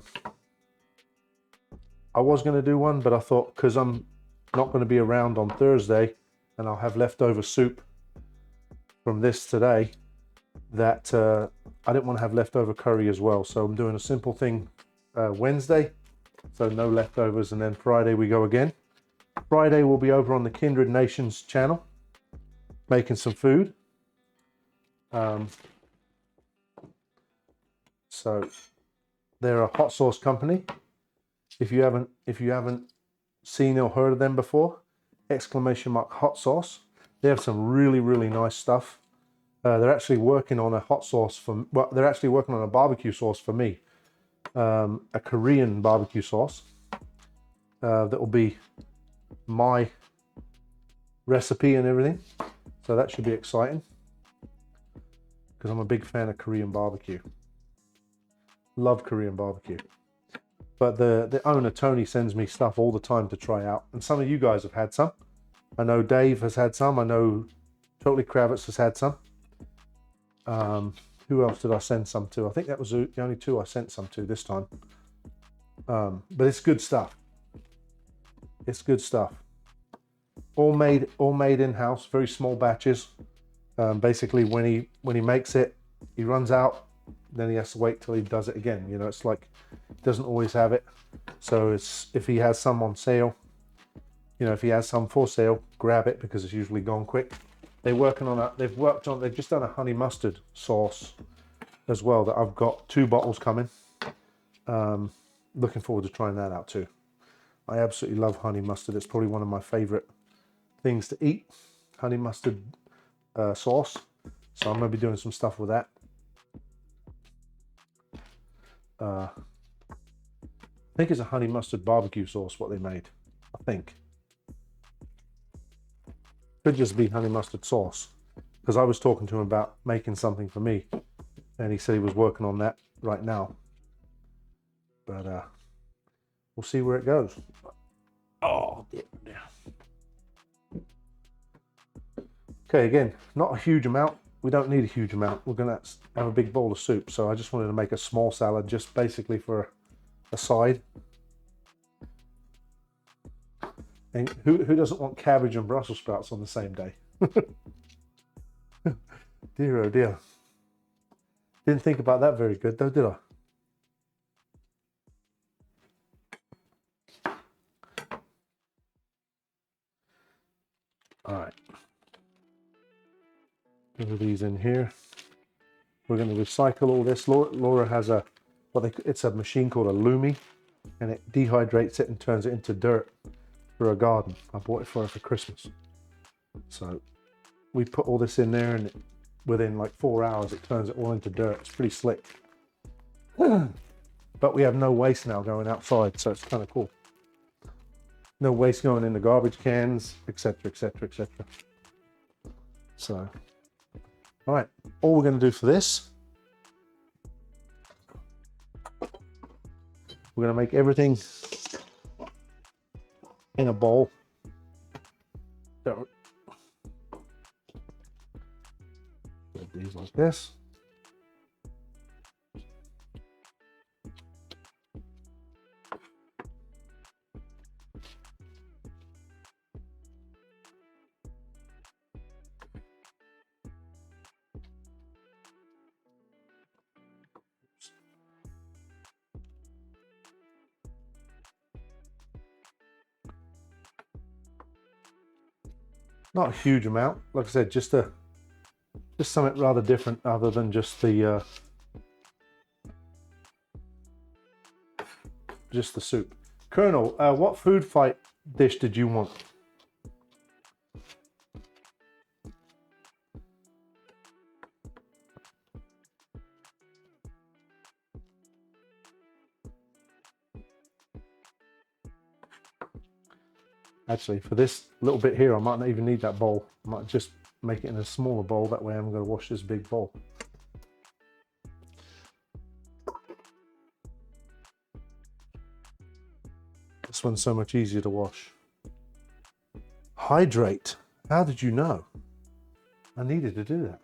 was going to do one, but I thought because I'm not going to be around on Thursday and I'll have leftover soup from this today, that I didn't want to have leftover curry as well. So I'm doing a simple thing Wednesday, so no leftovers, and then Friday we go again. Friday we'll be over on the Kindred Nations channel making some food. So they're a hot sauce company. If you haven't seen or heard of them before, !hot sauce. They have some really nice stuff. They're actually working on a hot sauce they're actually working on a barbecue sauce for me. A Korean barbecue sauce. That will be my recipe and everything. So that should be exciting. Because I'm a big fan of Korean barbecue. Love Korean barbecue. But the owner, Tony, sends me stuff all the time to try out. And some of you guys have had some. I know Dave has had some. I know Totally Kravitz has had some. Who else did I send some to? I think that was the only two I sent some to this time. But it's good stuff. It's good stuff. All made in-house, very small batches. Basically, when he makes it, he runs out. Then he has to wait till he does it again. You know, it's like he doesn't always have it. So it's if he has some on sale, you know, if he has some for sale, grab it because it's usually gone quick. They've just done a honey mustard sauce as well that I've got 2 bottles coming. Looking forward to trying that out too. I absolutely love honey mustard. It's probably one of my favorite things to eat, honey mustard sauce. So I'm going to be doing some stuff with that. I think it's a honey mustard barbecue sauce what they made. I think. Could just be honey mustard sauce. Because I was talking to him about making something for me. And he said he was working on that right now. But we'll see where it goes. Oh, dear. Okay, again, not a huge amount. We don't need a huge amount. We're going to have a big bowl of soup. So I just wanted to make a small salad just basically for a side. And who doesn't want cabbage and Brussels sprouts on the same day? Dear oh dear. Didn't think about that very good though, did I? All right. Put these in here. We're going to recycle all this. Laura has it's a machine called a Lumi, and it dehydrates it and turns it into dirt for a garden. I bought it for her for Christmas. So we put all this in there, and within like 4 hours, it turns it all into dirt. It's pretty slick. But we have no waste now going outside, so it's kind of cool. No waste going in the garbage cans, etc., etc., etc. So, all right, all we're going to do for this, we're going to make everything in a bowl. Put these like this. Not a huge amount, like I said, just something rather different other than just the soup. Colonel, what food fight dish did you want? Actually, for this little bit here, I might not even need that bowl. I might just make it in a smaller bowl. That way I'm going to wash this big bowl. This one's so much easier to wash. Hydrate. How did you know? I needed to do that.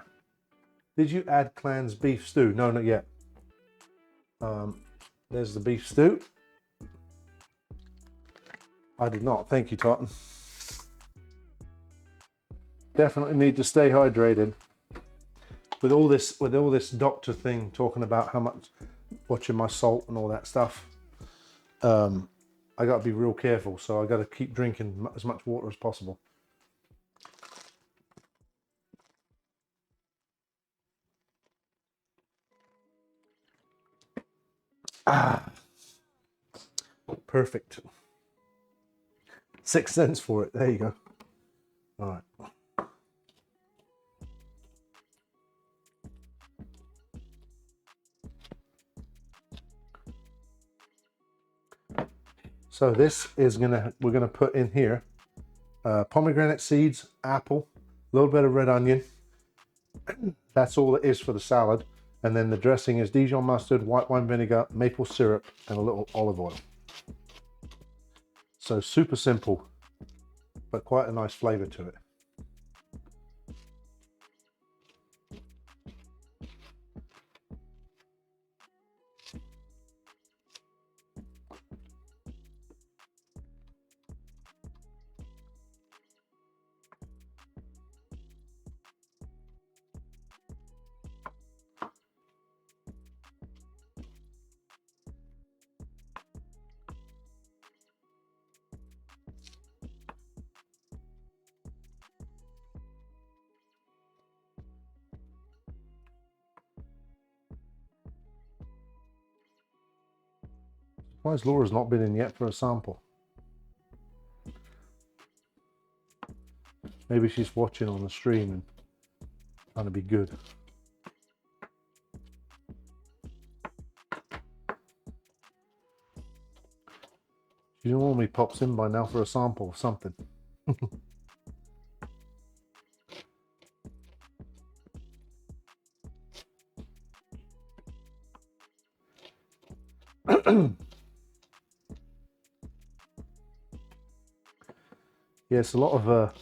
Did you add Clan's beef stew? No, not yet. There's the beef stew. I did not. Thank you, Totten. Definitely need to stay hydrated. With all this doctor thing talking about how much, watching my salt and all that stuff, I got to be real careful. So I got to keep drinking as much water as possible. Ah, perfect. 6 cents for it. There you go. All right. So this is we're gonna put in here pomegranate seeds, apple, a little bit of red onion. That's all it is for the salad. And then the dressing is Dijon mustard, white wine vinegar, maple syrup, and a little olive oil. So super simple, but quite a nice flavor to it. Why has Laura's not been in yet for a sample? Maybe she's watching on the stream and trying to be good. She normally pops in by now for a sample of something. Yes, a lot of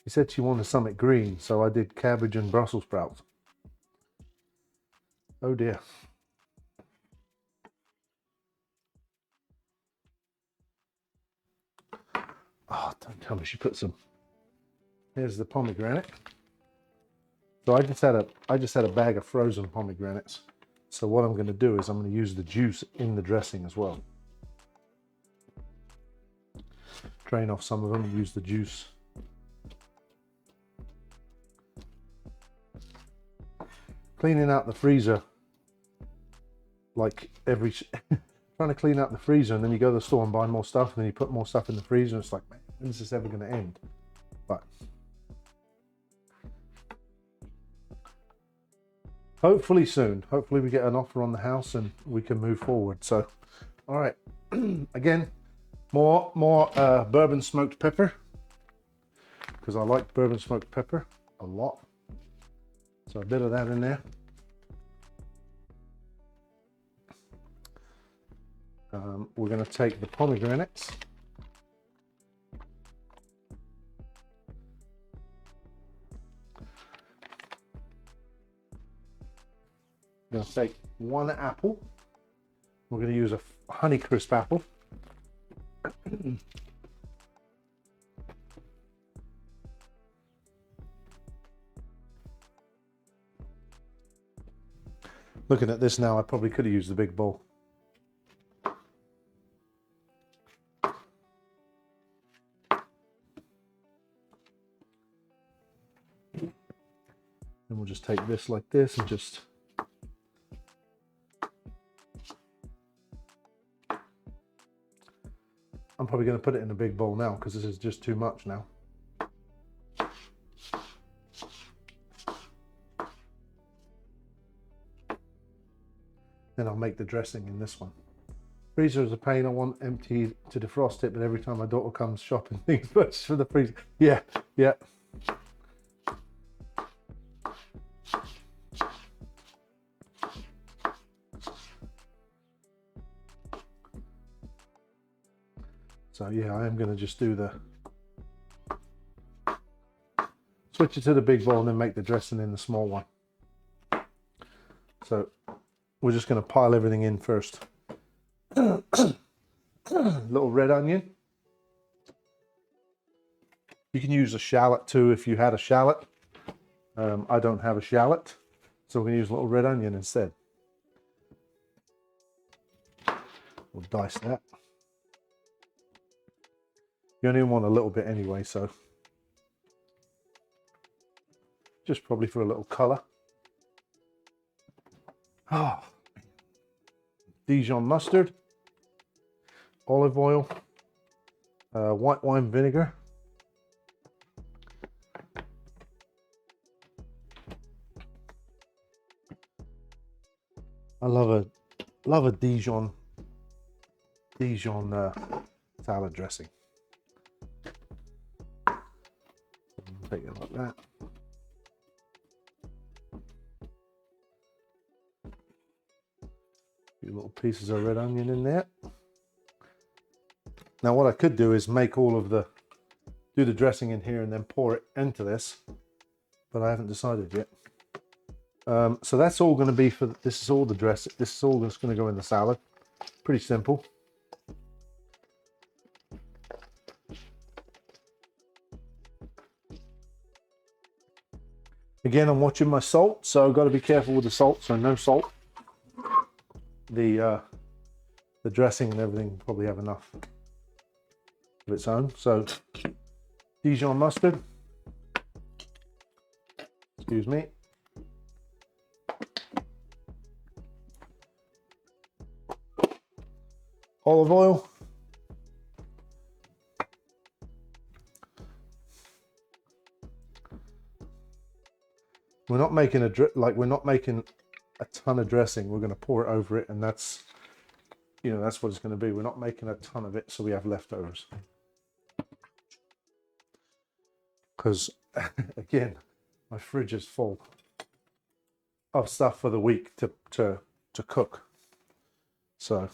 she said she wanted something green, so I did cabbage and Brussels sprouts. Oh dear. Oh, don't tell me she put some. Here's the pomegranate. So I just had a bag of frozen pomegranates. So what I'm going to do is I'm going to use the juice in the dressing as well. Drain off some of them and use the juice. Cleaning out the freezer, like trying to clean out the freezer, and then you go to the store and buy more stuff, and then you put more stuff in the freezer, and it's like, man, when is this ever going to end? But hopefully soon. Hopefully we get an offer on the house and we can move forward. So, all right. Again, more bourbon smoked pepper, because I like bourbon smoked pepper a lot. So a bit of that in there. We're going to take the pomegranates. I'm going to take one apple. We're going to use a Honeycrisp apple. Looking at this now, I probably could have used the big bowl. And we'll just take this like this and just I'm probably going to put it in a big bowl now because this is just too much now. Then I'll make the dressing in this one. Freezer is a pain. I want empty to defrost it, but every time my daughter comes shopping, things purchased for the freezer. Yeah. So yeah, I am going to just do the switch it to the big bowl and then make the dressing in the small one. So we're just going to pile everything in first. Little red onion. You can use a shallot too if you had a shallot. I don't have a shallot, so we're going to use a little red onion instead. We'll dice that. You only want a little bit anyway, so just probably for a little colour. Oh, Dijon mustard, olive oil, white wine vinegar, I love a Dijon salad dressing. Take it like that. A few little pieces of red onion in there. Now what I could do is make do the dressing in here and then pour it into this, but I haven't decided yet. So that's all going to be this is all the dress. This is all that's going to go in the salad. Pretty simple. Again, I'm watching my salt, so I've got to be careful with the salt. So no salt. The dressing and everything will probably have enough of its own. So Dijon mustard. Excuse me. Olive oil. We're not making we're not making a ton of dressing. We're going to pour it over it, and that's what it's going to be. We're not making a ton of it, so we have leftovers. Because again, my fridge is full of stuff for the week to cook. So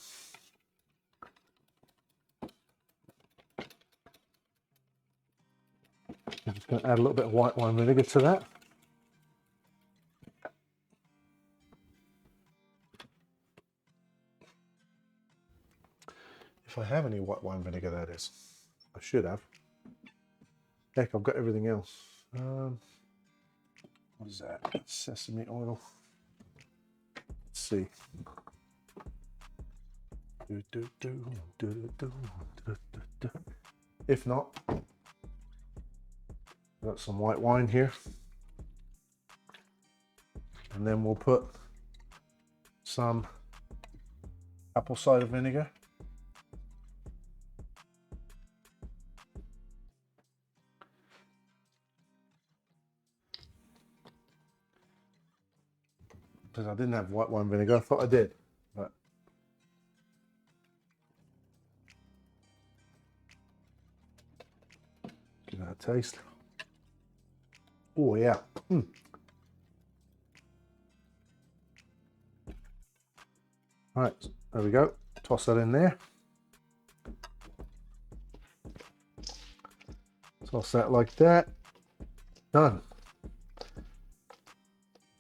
I'm just going to add a little bit of white wine vinegar to that. If I have any white wine vinegar, that is. I should have. Heck, I've got everything else. What is that? Sesame oil. Let's see. If not, got some white wine here. And then we'll put some apple cider vinegar. Because I didn't have white wine vinegar, I thought I did, but give that a taste. Oh yeah. All right, there we go. Toss that in there. Toss that like that. Done.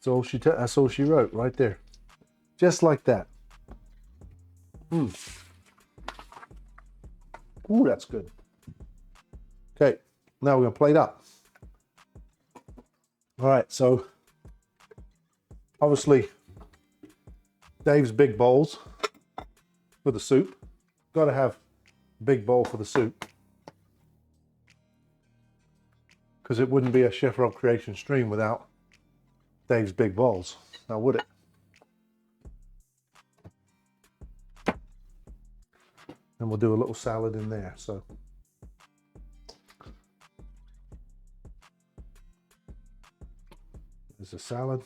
That's all she wrote right there. Just like that. Ooh, that's good. Okay, now we're gonna plate up. All right, so obviously Dave's big bowls for the soup. Got to have a big bowl for the soup, because it wouldn't be a Chef Rob Creation stream without Dave's big bowls, now would it? And we'll do a little salad in there. So there's a salad.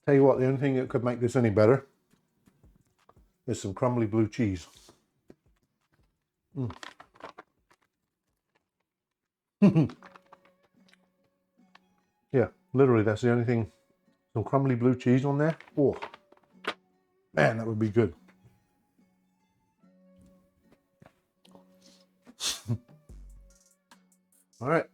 Tell you what, the only thing that could make this any better is some crumbly blue cheese. Yeah, literally, that's the only thing. Some crumbly blue cheese on there. Oh, man, that would be good. All right.